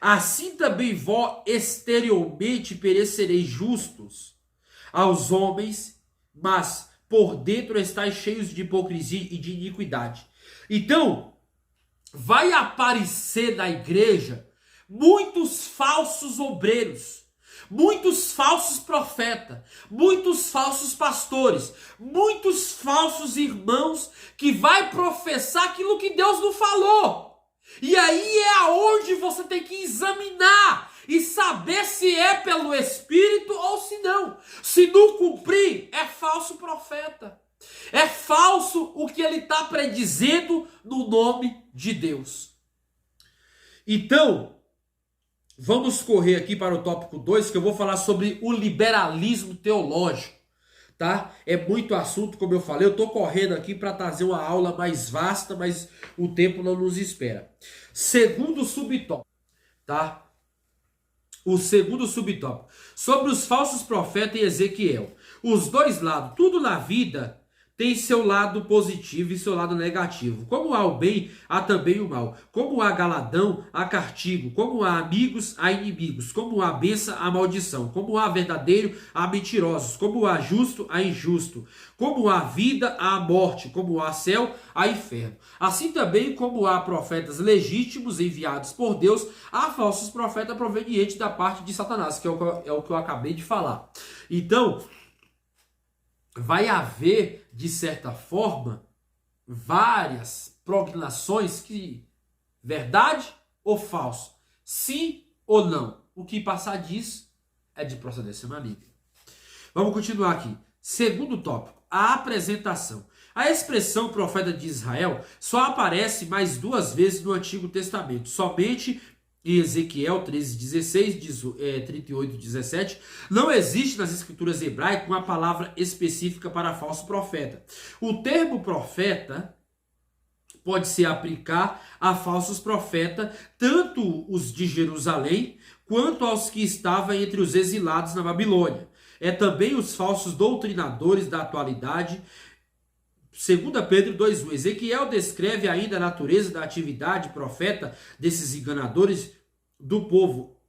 Assim também vós exteriormente perecereis justos aos homens, mas por dentro estáis cheios de hipocrisia e de iniquidade. Então, vai aparecer na igreja muitos falsos obreiros, muitos falsos profetas, muitos falsos pastores, muitos falsos irmãos que vai professar aquilo que Deus não falou. E aí é aonde você tem que examinar e saber se é pelo Espírito ou se não. Se não cumprir, é falso profeta. É falso o que ele está predizendo no nome de Deus. Então, vamos correr aqui para o tópico 2, que eu vou falar sobre o liberalismo teológico, tá? É muito assunto, como eu falei, eu estou correndo aqui para trazer uma aula mais vasta, mas o tempo não nos espera. Segundo subtópico, tá? O segundo subtópico, sobre os falsos profetas em Ezequiel. Os dois lados, tudo na vida tem seu lado positivo e seu lado negativo. Como há o bem, há também o mal. Como há galadão, há castigo. Como há amigos, há inimigos. Como há bênção, há maldição. Como há verdadeiro, há mentirosos. Como há justo, há injusto. Como há vida, há morte. Como há céu, há inferno. Assim também como há profetas legítimos enviados por Deus, há falsos profetas provenientes da parte de Satanás, que é o que eu acabei de falar. Então, vai haver, de certa forma, várias proclamações que, verdade ou falso, sim ou não. O que passar disso é de procedência maligna. Vamos continuar aqui. Segundo tópico, a apresentação. A expressão profeta de Israel só aparece mais 2 vezes no Antigo Testamento, somente em Ezequiel 13:16, 38:17. Não existe nas escrituras hebraicas uma palavra específica para falso profeta. O termo profeta pode se aplicar a falsos profetas, tanto os de Jerusalém, quanto aos que estavam entre os exilados na Babilônia. É também os falsos doutrinadores da atualidade. 2 Pedro 2:1. Ezequiel descreve ainda a natureza da atividade profeta desses enganadores do povo.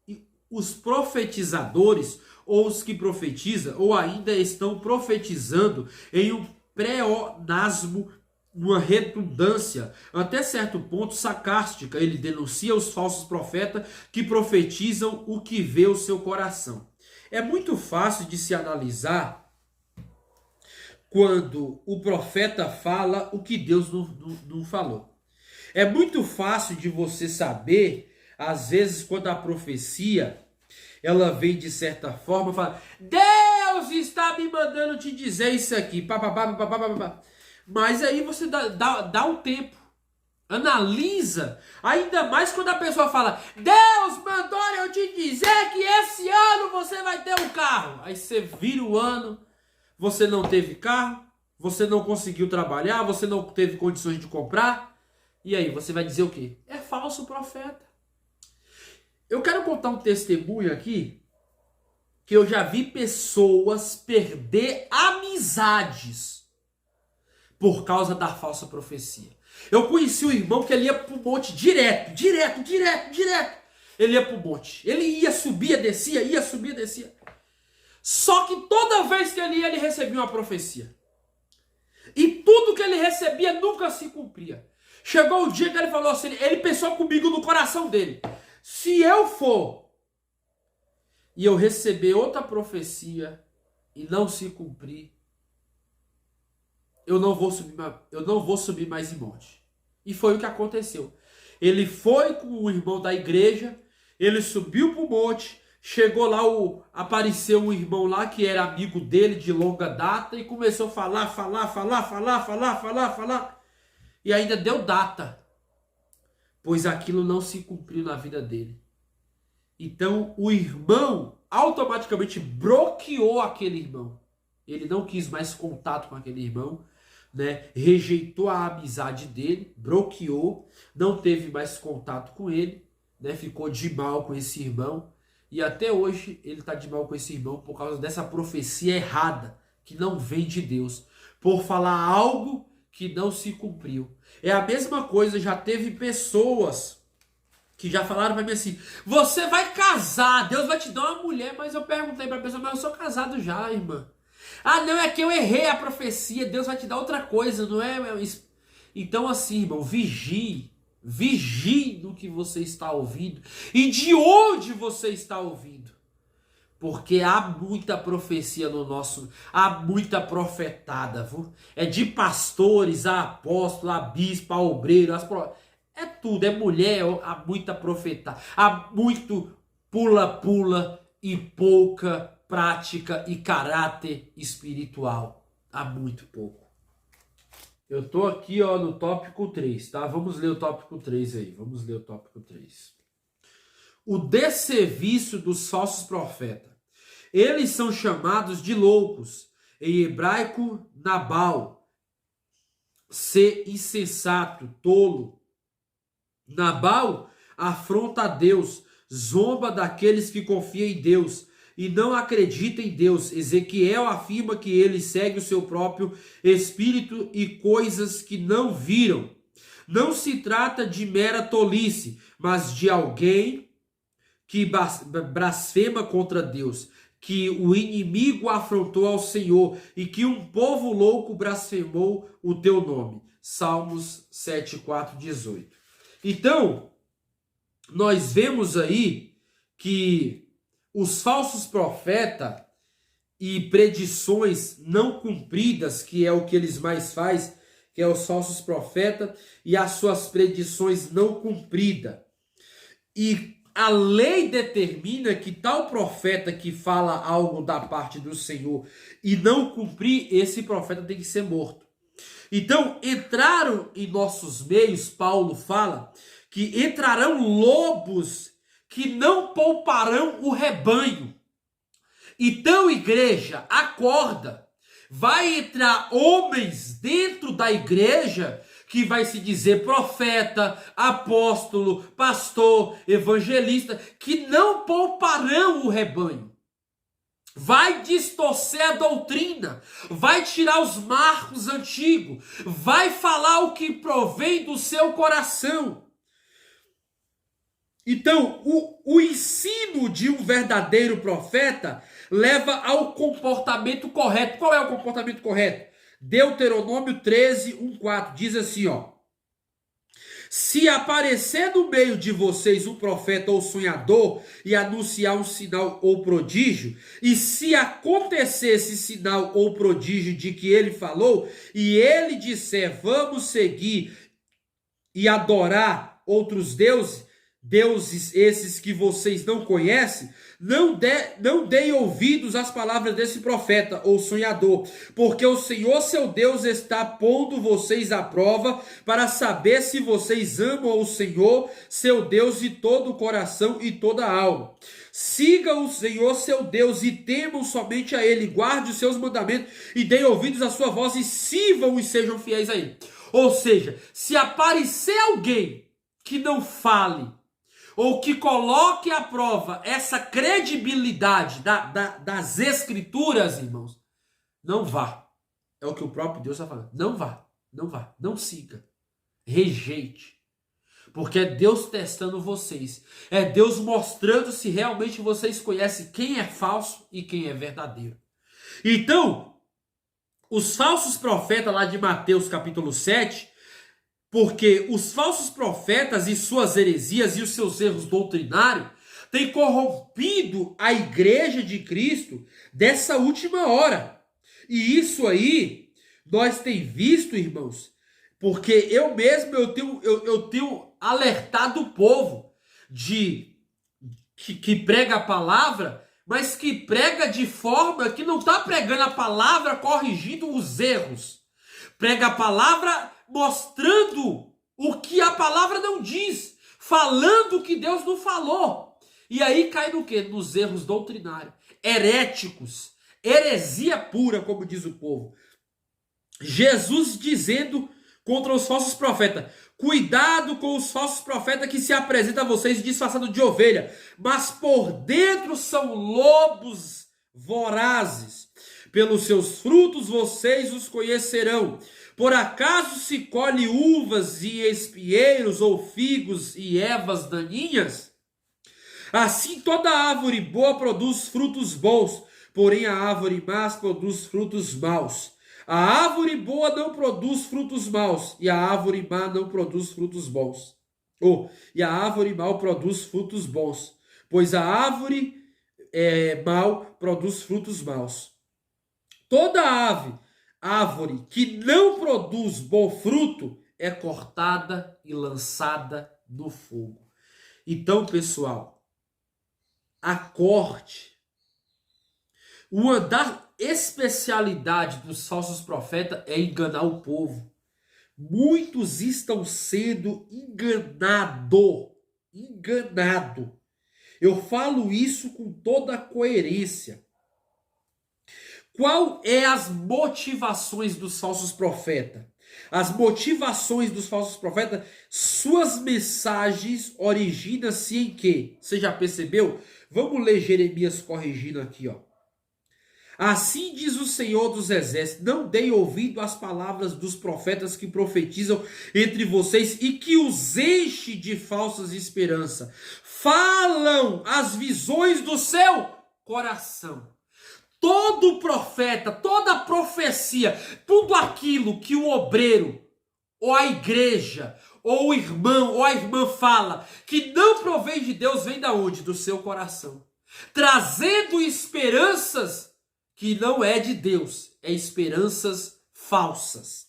Os profetizadores, ou os que profetizam, ou ainda estão profetizando em um pleonasmo, uma redundância, até certo ponto sarcástica. Ele denuncia os falsos profetas que profetizam o que vê o seu coração. É muito fácil de se analisar quando o profeta fala o que Deus não falou. É muito fácil de você saber, às vezes, quando a profecia ela vem de certa forma, fala: Deus está me mandando te dizer isso aqui, mas aí você dá um tempo, analisa, ainda mais quando a pessoa fala: Deus mandou eu te dizer que esse ano você vai ter um carro. Aí você vira o ano, você não teve carro, você não conseguiu trabalhar, você não teve condições de comprar. E aí, você vai dizer o quê? É falso profeta. Eu quero contar um testemunho aqui, que eu já vi pessoas perder amizades por causa da falsa profecia. Eu conheci um irmão que ele ia pro monte direto. Ele ia pro monte. Ele ia, subia, descia, ia, subia, descia. Só que toda vez que ele ia, ele recebia uma profecia. E tudo que ele recebia nunca se cumpria. Chegou o dia que ele falou assim, ele pensou comigo no coração dele: se eu for e eu receber outra profecia e não se cumprir, eu não vou subir mais em monte. E foi o que aconteceu. Ele foi com o irmão da igreja, ele subiu para o monte. Chegou lá, apareceu um irmão lá que era amigo dele de longa data e começou a falar. E ainda deu data, pois aquilo não se cumpriu na vida dele. Então o irmão automaticamente bloqueou aquele irmão. Ele não quis mais contato com aquele irmão, né? Rejeitou a amizade dele, bloqueou, não teve mais contato com ele, né? Ficou de mal com esse irmão. E até hoje ele está de mal com esse irmão por causa dessa profecia errada, que não vem de Deus, por falar algo que não se cumpriu. É a mesma coisa, já teve pessoas que já falaram para mim assim: você vai casar, Deus vai te dar uma mulher. Mas eu perguntei para a pessoa: mas eu sou casado já, irmã. Ah, não, é que eu errei a profecia, Deus vai te dar outra coisa, não é? Então assim, irmão, vigie no que você está ouvindo e de onde você está ouvindo, porque há muita profecia no nosso, há muita profetada, viu? É de pastores a apóstolo, a bispo, a obreiro, é tudo, é mulher, há muita profetada, há muito pula-pula e pouca prática e caráter espiritual, há muito pouco. Eu tô aqui, ó, no tópico 3, tá? Vamos ler o tópico 3 aí. Vamos ler o tópico 3. O desserviço dos falsos profetas. Eles são chamados de loucos. Em hebraico, Nabal. Ser insensato, tolo. Nabal afronta a Deus, zomba daqueles que confiam em Deus e não acredita em Deus. Ezequiel afirma que ele segue o seu próprio espírito e coisas que não viram. Não se trata de mera tolice, mas de alguém que blasfema contra Deus, que o inimigo afrontou ao Senhor e que um povo louco blasfemou o teu nome. Salmos 7, 4, 18. Então, nós vemos aí que os falsos profetas e predições não cumpridas, que é o que eles mais fazem, que é os falsos profetas e as suas predições não cumpridas. E a lei determina que tal profeta que fala algo da parte do Senhor e não cumprir, esse profeta tem que ser morto. Então, entraram em nossos meios, Paulo fala, que entrarão lobos que não pouparão o rebanho. Então, igreja, acorda. Vai entrar homens dentro da igreja que vai se dizer profeta, apóstolo, pastor, evangelista, que não pouparão o rebanho. Vai distorcer a doutrina, vai tirar os marcos antigos, vai falar o que provém do seu coração. Então, o ensino de um verdadeiro profeta leva ao comportamento correto. Qual é o comportamento correto? Deuteronômio 13, 1,4 diz assim, ó. Se aparecer no meio de vocês um profeta ou sonhador e anunciar um sinal ou prodígio, e se acontecer esse sinal ou prodígio de que ele falou, e ele disser, vamos seguir e adorar outros deuses, deuses esses que vocês não conhecem, não deem ouvidos às palavras desse profeta ou sonhador, porque o Senhor seu Deus está pondo vocês à prova para saber se vocês amam o Senhor seu Deus de todo o coração e toda a alma. Sigam o Senhor seu Deus e temam somente a Ele, guarde os seus mandamentos e deem ouvidos à sua voz e sirvam e sejam fiéis a Ele. Ou seja, se aparecer alguém que não fale, ou que coloque à prova essa credibilidade das escrituras, irmãos, não vá. É o que o próprio Deus está falando. Não vá, não vá, não siga. Rejeite. Porque é Deus testando vocês. É Deus mostrando se realmente vocês conhecem quem é falso e quem é verdadeiro. Então, os falsos profetas lá de Mateus capítulo 7... Porque os falsos profetas e suas heresias e os seus erros doutrinários têm corrompido a igreja de Cristo dessa última hora. E isso aí nós temos visto, irmãos, porque eu mesmo eu tenho alertado o povo de que prega a palavra, mas que prega de forma que não está pregando a palavra corrigindo os erros. Prega a palavra mostrando o que a palavra não diz, falando o que Deus não falou. E aí cai no quê? Nos erros doutrinários, heréticos, heresia pura, como diz o povo. Jesus dizendo contra os falsos profetas, cuidado com os falsos profetas que se apresentam a vocês disfarçados de ovelha, mas por dentro são lobos vorazes. Pelos seus frutos vocês os conhecerão. Por acaso se colhe uvas e espinheiros, ou figos e ervas daninhas? Assim toda árvore boa produz frutos bons, porém a árvore má produz frutos maus. A árvore boa não produz frutos maus, e a árvore má não produz frutos bons. E a árvore má produz frutos bons, pois a árvore mau produz frutos maus. Toda árvore que não produz bom fruto é cortada e lançada no fogo. Então, pessoal, acorde. Uma das especialidades dos falsos profetas é enganar o povo. Muitos estão sendo enganados. Eu falo isso com toda a coerência. Qual é as motivações dos falsos profetas? As motivações dos falsos profetas, suas mensagens originam-se em quê? Você já percebeu? Vamos ler Jeremias corrigindo aqui, ó. Assim diz o Senhor dos Exércitos, não deem ouvido às palavras dos profetas que profetizam entre vocês e que os enche de falsas esperanças. Falam as visões do seu coração. Todo profeta, toda profecia, tudo aquilo que o obreiro, ou a igreja, ou o irmão, ou a irmã fala, que não provém de Deus, vem da onde? Do seu coração. Trazendo esperanças que não é de Deus, é esperanças falsas.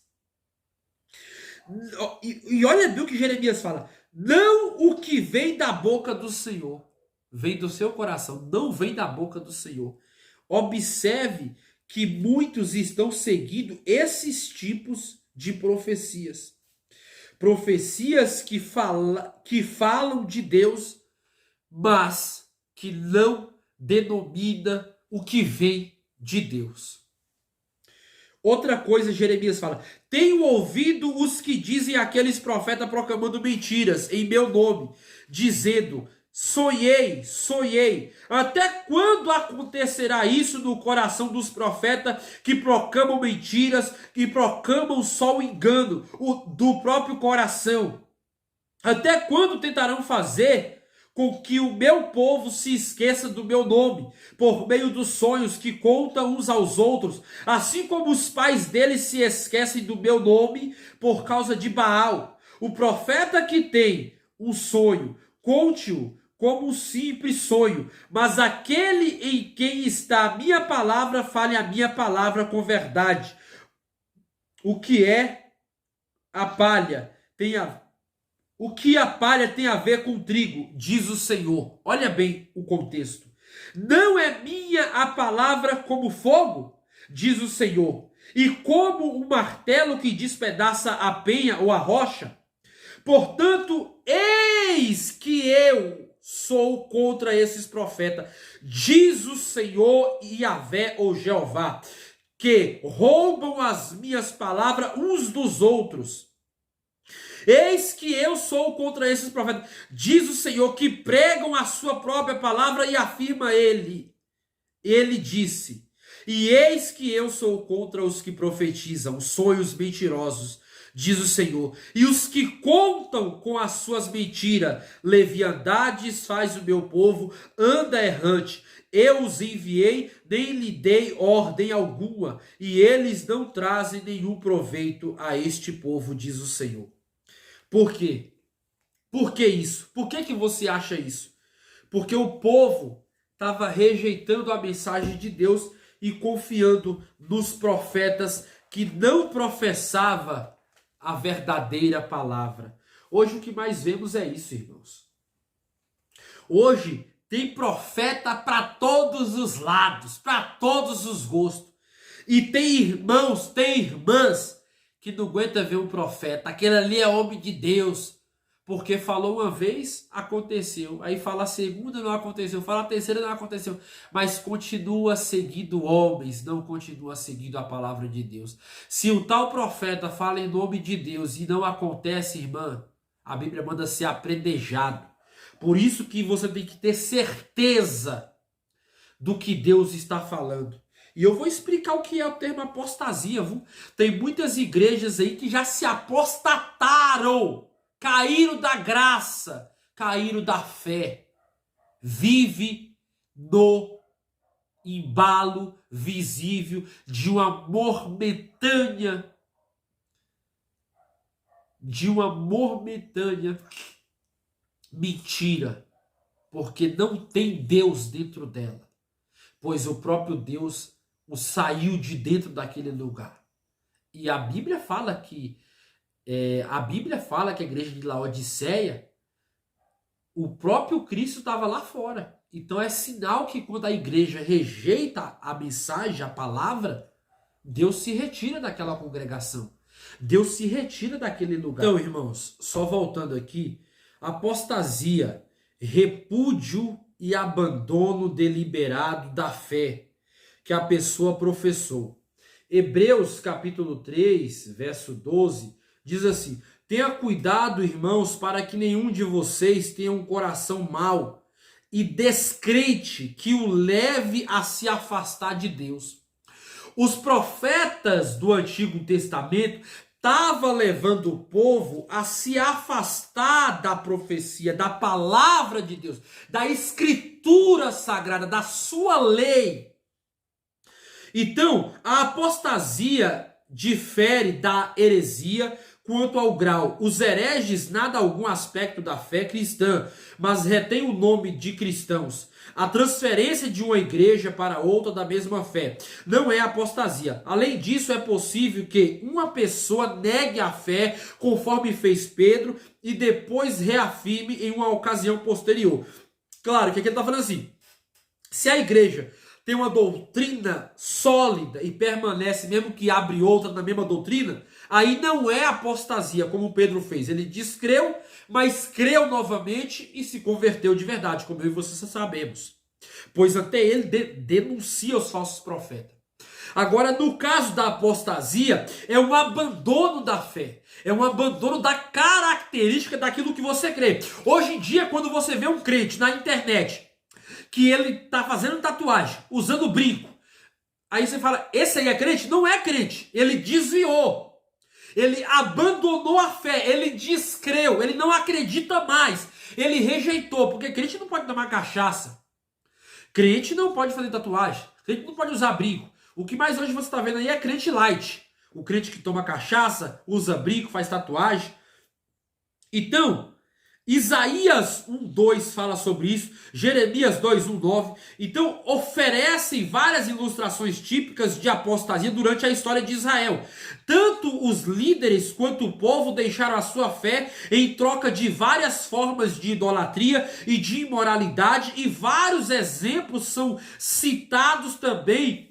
E olha bem o que Jeremias fala. não o que vem da boca do Senhor. Vem do seu coração, não vem da boca do Senhor. Observe que muitos estão seguindo esses tipos de profecias. Profecias que falam de Deus, mas que não denomina o que vem de Deus. Outra coisa, Jeremias fala: tenho ouvido os que dizem aqueles profetas proclamando mentiras em meu nome, dizendo: sonhei, sonhei. Até quando acontecerá isso no coração dos profetas que proclamam mentiras, que proclamam só o engano do próprio coração? Até quando tentarão fazer com que o meu povo se esqueça do meu nome, por meio dos sonhos que contam uns aos outros, assim como os pais deles se esquecem do meu nome por causa de Baal? O profeta que tem um sonho, conte-o como um simples sonho, mas aquele em quem está a minha palavra, fale a minha palavra com verdade. O que é a palha o que a palha tem a ver com o trigo, diz o Senhor. Olha bem o contexto. Não é minha a palavra como fogo, diz o Senhor, e como um martelo que despedaça a penha ou a rocha? Portanto, eis que eu sou contra esses profetas, diz o Senhor Yahvé ou Jeová, que roubam as minhas palavras uns dos outros. Eis que eu sou contra esses profetas, diz o Senhor, que pregam a sua própria palavra, e afirma ele disse: e eis que eu sou contra os que profetizam sonhos mentirosos, diz o Senhor, e os que contam com as suas mentiras. Leviandades faz o meu povo, anda errante. Eu os enviei, nem lhe dei ordem alguma, e eles não trazem nenhum proveito a este povo, diz o Senhor. Por quê? Por que isso? Por que você acha isso? Porque o povo estava rejeitando a mensagem de Deus e confiando nos profetas que não professava a verdadeira palavra. Hoje o que mais vemos é isso, irmãos. Hoje tem profeta para todos os lados, para todos os gostos. E tem irmãos, tem irmãs que não aguenta ver um profeta. Aquele ali é homem de Deus, porque falou uma vez, aconteceu. Aí fala a segunda, não aconteceu. Fala a terceira, não aconteceu. Mas continua seguindo homens, não continua seguindo a palavra de Deus. Se o tal profeta fala em nome de Deus e não acontece, irmã, a Bíblia manda ser apredejado. Por isso que você tem que ter certeza do que Deus está falando. E eu vou explicar o que é o termo apostasia, viu? Tem muitas igrejas aí que já se apostataram, caíram da graça, caíram da fé. Vive no embalo visível de uma momentânea mentira, porque não tem Deus dentro dela, pois o próprio Deus o saiu de dentro daquele lugar. E a Bíblia fala que a igreja de Laodiceia, o próprio Cristo estava lá fora. Então é sinal que quando a igreja rejeita a mensagem, a palavra, Deus se retira daquela congregação. Deus se retira daquele lugar. Então, irmãos, só voltando aqui, apostasia, repúdio e abandono deliberado da fé que a pessoa professou. Hebreus capítulo 3, verso 12, diz assim: tenha cuidado, irmãos, para que nenhum de vocês tenha um coração mau e descrente que o leve a se afastar de Deus. Os profetas do Antigo Testamento estavam levando o povo a se afastar da profecia, da palavra de Deus, da escritura sagrada, da sua lei. Então, a apostasia difere da heresia quanto ao grau. Os hereges nada algum aspecto da fé cristã, mas retém o nome de cristãos. A transferência de uma igreja para outra da mesma fé não é apostasia. Além disso, é possível que uma pessoa negue a fé, conforme fez Pedro, e depois reafirme em uma ocasião posterior. Claro que aqui ele está falando assim, se a igreja tem uma doutrina sólida e permanece, mesmo que abre outra na mesma doutrina, aí não é apostasia, como Pedro fez. Ele descreu, mas creu novamente e se converteu de verdade, como eu e você sabemos. Pois até ele denuncia os falsos profetas. Agora, no caso da apostasia, é um abandono da fé. É um abandono da característica daquilo que você crê. Hoje em dia, quando você vê um crente na internet, que ele está fazendo tatuagem, usando brinco, aí você fala, esse aí é crente? Não é crente. Ele desviou. Ele abandonou a fé. Ele descreu. Ele não acredita mais. Ele rejeitou. Porque crente não pode tomar cachaça. Crente não pode fazer tatuagem. Crente não pode usar brinco. O que mais hoje você está vendo aí é crente light. O crente que toma cachaça, usa brinco, faz tatuagem. Então, Isaías 1:2 fala sobre isso, Jeremias 2:1-9. Então, oferecem várias ilustrações típicas de apostasia durante a história de Israel. Tanto os líderes quanto o povo deixaram a sua fé em troca de várias formas de idolatria e de imoralidade, e vários exemplos são citados também.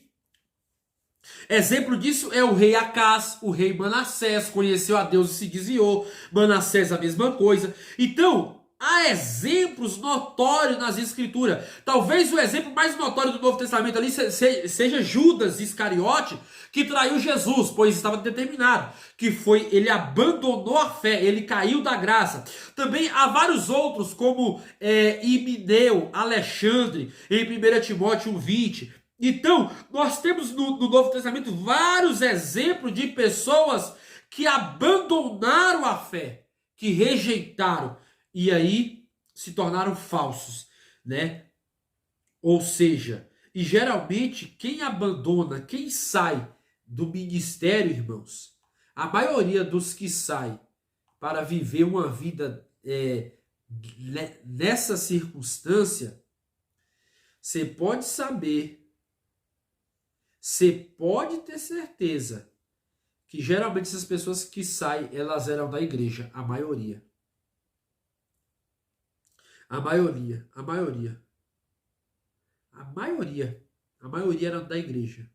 Exemplo disso é o rei Acaz, o rei Manassés, conheceu a Deus e se desviou. Manassés a mesma coisa. Então, há exemplos notórios nas escrituras. Talvez o exemplo mais notório do Novo Testamento ali seja Judas Iscariote, que traiu Jesus, pois estava determinado. Que foi, ele abandonou a fé, ele caiu da graça. Também há vários outros, como Himeneu, Alexandre, em 1 Timóteo 1:20. Então, nós temos no Novo Testamento vários exemplos de pessoas que abandonaram a fé, que rejeitaram e aí se tornaram falsos, né? Ou seja, e geralmente quem abandona, quem sai do ministério, irmãos, a maioria dos que saem para viver uma vida nessa circunstância, você pode saber, você pode ter certeza que geralmente essas pessoas que saem, elas eram da igreja, a maioria. A maioria eram da igreja.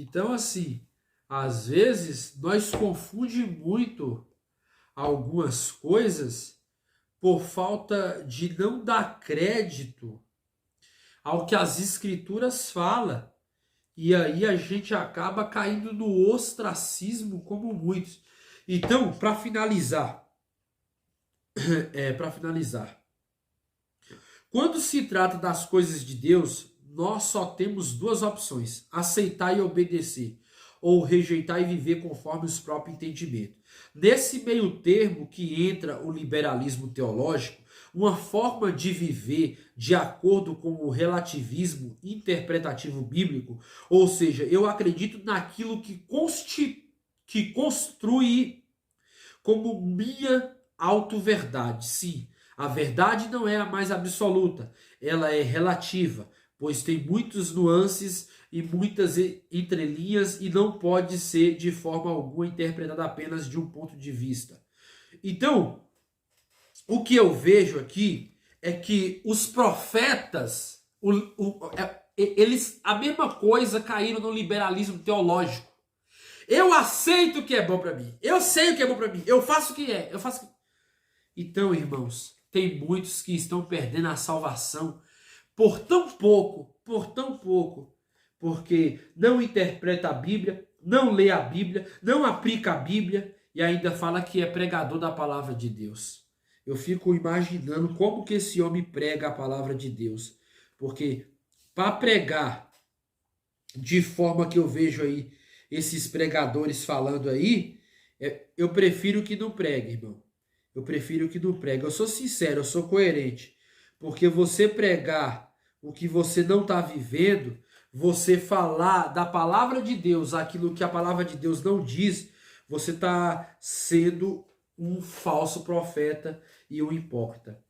Então, assim, às vezes nós confundimos muito algumas coisas por falta de não dar crédito ao que as escrituras falam. E aí a gente acaba caindo no ostracismo como muitos. Então, para finalizar, quando se trata das coisas de Deus, nós só temos duas opções: aceitar e obedecer, ou rejeitar e viver conforme os próprios entendimentos. Nesse meio termo que entra o liberalismo teológico, uma forma de viver de acordo com o relativismo interpretativo bíblico, ou seja, eu acredito naquilo que construi como minha auto-verdade. Sim, a verdade não é a mais absoluta, ela é relativa, pois tem muitas nuances e muitas entrelinhas e não pode ser de forma alguma interpretada apenas de um ponto de vista. Então, o que eu vejo aqui é que os profetas, eles a mesma coisa caíram no liberalismo teológico. Eu aceito o que é bom para mim. Eu sei o que é bom para mim. Eu faço o que é. Então, irmãos, tem muitos que estão perdendo a salvação por tão pouco, porque não interpreta a Bíblia, não lê a Bíblia, não aplica a Bíblia e ainda fala que é pregador da palavra de Deus. Eu fico imaginando como que esse homem prega a palavra de Deus, porque para pregar de forma que eu vejo aí esses pregadores falando aí, eu prefiro que não pregue, irmão. Eu prefiro que não pregue. Eu sou sincero, eu sou coerente. Porque você pregar o que você não está vivendo, você falar da palavra de Deus, aquilo que a palavra de Deus não diz, você está sendo um falso profeta e um hipócrita.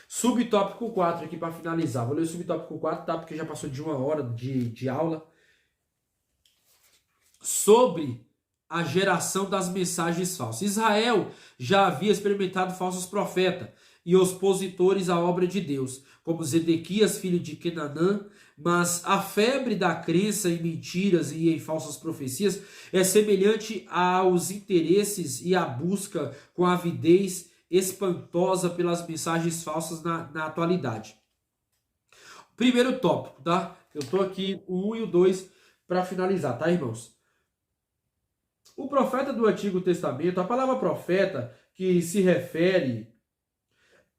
Subtópico 4 aqui para finalizar. Vou ler o subtópico 4, tá? Porque já passou de 1 hora de aula. Sobre a geração das mensagens falsas. Israel já havia experimentado falsos profetas e opositores à obra de Deus, como Zedequias, filho de Quenanã, mas a febre da crença em mentiras e em falsas profecias é semelhante aos interesses e à busca com avidez espantosa pelas mensagens falsas na atualidade. Primeiro tópico, tá? Eu tô aqui o 1 e o 2 para finalizar, tá, irmãos? O profeta do Antigo Testamento, a palavra profeta, que se refere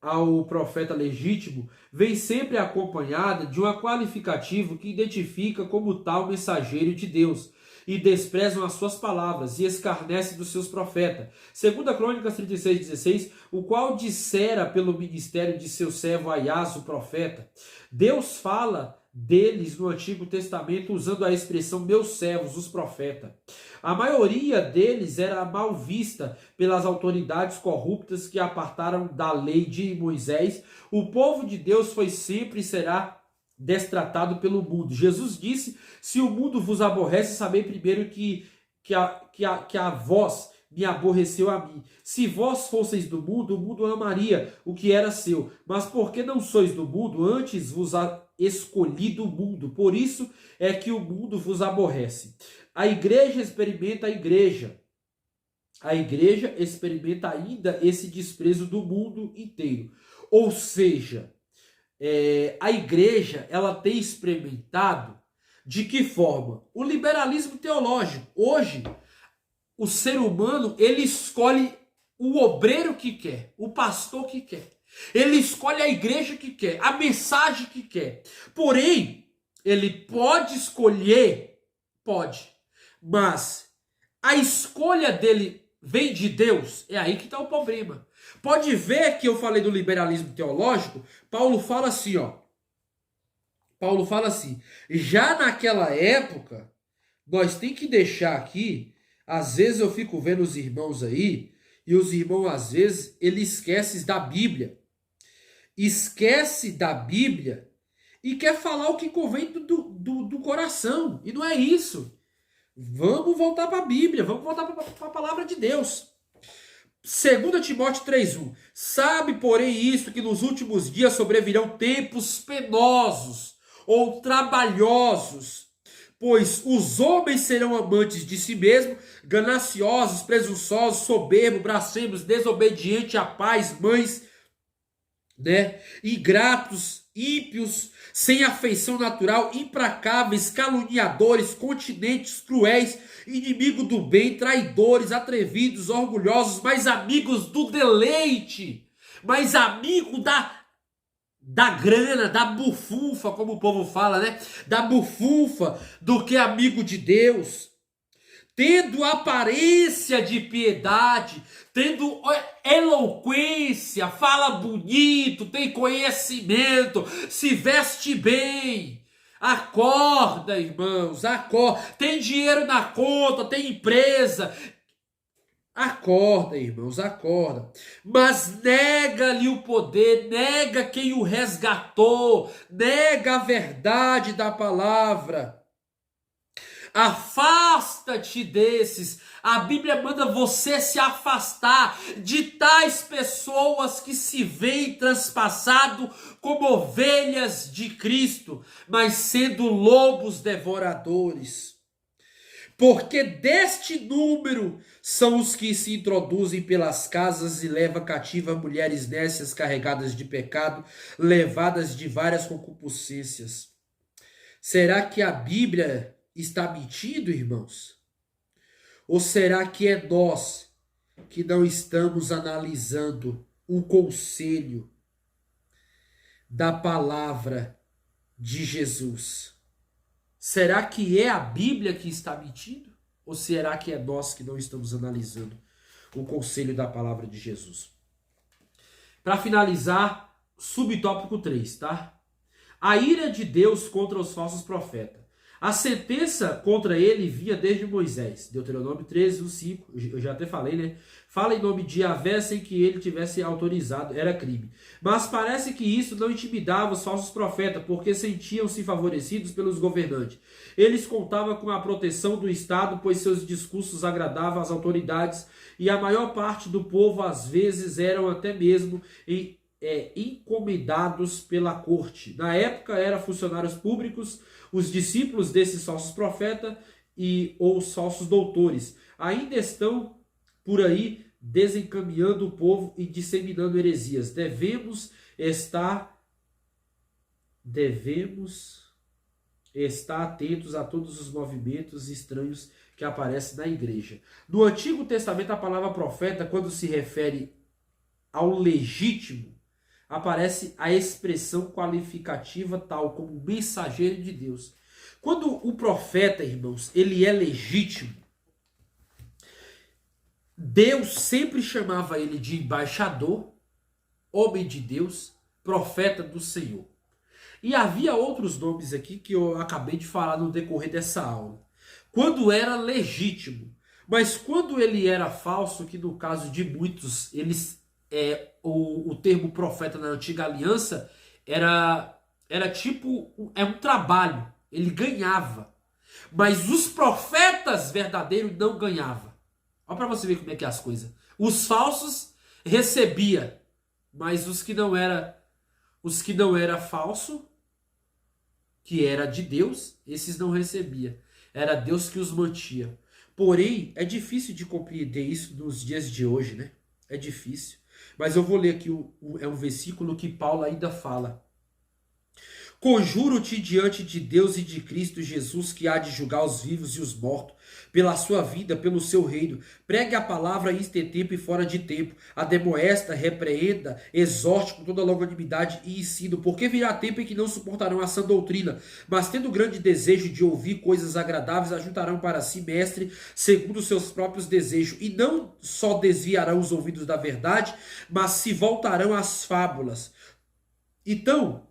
ao profeta legítimo, vem sempre acompanhada de um qualificativo que identifica como tal mensageiro de Deus, e desprezam as suas palavras e escarnece dos seus profetas. Segundo a Crônicas 36:16, o qual dissera pelo ministério de seu servo Aias, o profeta. Deus fala deles no Antigo Testamento usando a expressão meus servos, os profetas. A maioria deles era mal vista pelas autoridades corruptas que apartaram da lei de Moisés. O povo de Deus foi sempre e será destratado pelo mundo. Jesus disse, se o mundo vos aborrece, sabei primeiro que a vós me aborreceu a mim. Se vós fosseis do mundo, o mundo amaria o que era seu. Mas porque não sois do mundo, antes vos escolhi do mundo. Por isso é que o mundo vos aborrece. A igreja experimenta a igreja. A igreja experimenta ainda esse desprezo do mundo inteiro. Ou seja, a igreja ela tem experimentado de que forma? O liberalismo teológico. Hoje, o ser humano ele escolhe o obreiro que quer, o pastor que quer. Ele escolhe a igreja que quer, a mensagem que quer. Porém, ele pode escolher, pode, mas a escolha dele vem de Deus. É aí que está o problema. Pode ver que eu falei do liberalismo teológico. Paulo fala assim, ó. Paulo fala assim, já naquela época, nós tem que deixar aqui, às vezes eu fico vendo os irmãos aí, e os irmãos às vezes, ele esquece da Bíblia. Esquece da Bíblia e quer falar o que convém do coração. E não é isso. Vamos voltar para a Bíblia, vamos voltar para a palavra de Deus. 2 Timóteo 3:1. Sabe, porém, isto, que nos últimos dias sobrevirão tempos penosos ou trabalhosos, pois os homens serão amantes de si mesmos, gananciosos, presunçosos, soberbos, blasfemos, desobedientes a pais, mães, ingratos, ímpios, sem afeição natural, implacáveis, caluniadores, continentes, cruéis, inimigos do bem, traidores, atrevidos, orgulhosos, mais amigos do deleite, mais amigo da grana, da bufunfa, como o povo fala, da bufunfa, do que amigo de Deus. Tendo aparência de piedade, tendo eloquência, fala bonito, tem conhecimento, se veste bem. Acorda, irmãos, acorda. Tem dinheiro na conta, tem empresa. Acorda, irmãos, acorda. Mas nega-lhe o poder, nega quem o resgatou, nega a verdade da palavra. Afasta-te desses. A Bíblia manda você se afastar de tais pessoas que se veem transpassado como ovelhas de Cristo, mas sendo lobos devoradores. Porque deste número são os que se introduzem pelas casas e levam cativa mulheres nécias carregadas de pecado, levadas de várias concupiscências. Será que a Bíblia está mentindo, irmãos? Ou será que é nós que não estamos analisando o conselho da palavra de Jesus? Será que é a Bíblia que está mentindo? Ou será que é nós que não estamos analisando o conselho da palavra de Jesus? Para finalizar, subtópico 3, tá? A ira de Deus contra os falsos profetas. A sentença contra ele vinha desde Moisés. Deuteronômio 13, 5, eu já até falei, né? Fala em nome de Yahvé sem que ele tivesse autorizado, era crime. Mas parece que isso não intimidava os falsos profetas, porque sentiam-se favorecidos pelos governantes. Eles contavam com a proteção do Estado, pois seus discursos agradavam às autoridades, e a maior parte do povo, às vezes, eram até mesmo encomendados pela corte. Na época, eram funcionários públicos, os discípulos desses falsos profetas ou os falsos doutores. Ainda estão por aí desencaminhando o povo e disseminando heresias. Devemos estar atentos a todos os movimentos estranhos que aparecem na igreja. No Antigo Testamento, a palavra profeta, quando se refere ao legítimo, aparece a expressão qualificativa tal como mensageiro de Deus. Quando o profeta, irmãos, ele é legítimo, Deus sempre chamava ele de embaixador, homem de Deus, profeta do Senhor. E havia outros nomes aqui que eu acabei de falar no decorrer dessa aula. Quando era legítimo, mas quando ele era falso, que no caso de muitos, o termo profeta na antiga aliança era tipo um trabalho, ele ganhava. Mas os profetas verdadeiros não ganhavam. Olha para você ver como é que é as coisas. Os falsos recebia, mas os que não era falso, que era de Deus, esses não recebia. Era Deus que os mantinha. Porém, é difícil de compreender isso nos dias de hoje, né? É difícil. Mas eu vou ler aqui um versículo que Paulo ainda fala. Conjuro-te diante de Deus e de Cristo Jesus, que há de julgar os vivos e os mortos, pela sua vida, pelo seu reino. Pregue a palavra em este tempo e fora de tempo. Ademoesta, repreenda, exorte com toda longanimidade e ensino. Porque virá tempo em que não suportarão a sã doutrina, mas tendo grande desejo de ouvir coisas agradáveis, ajuntarão para si mestre, segundo os seus próprios desejos. E não só desviarão os ouvidos da verdade, mas se voltarão às fábulas. Então,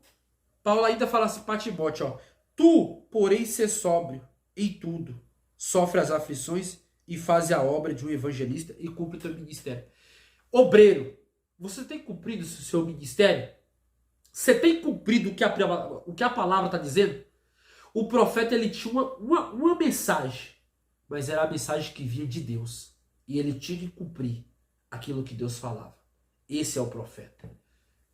Paulo ainda fala assim para Timóteo, tu, porém, ser sóbrio em tudo, sofre as aflições e faz a obra de um evangelista e cumpre o teu ministério. Obreiro, você tem cumprido o seu ministério? Você tem cumprido o que a palavra está dizendo? O profeta, ele tinha uma mensagem, mas era a mensagem que vinha de Deus. E ele tinha que cumprir aquilo que Deus falava. Esse é o profeta.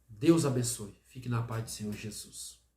Deus abençoe. Fique na paz do Senhor Jesus.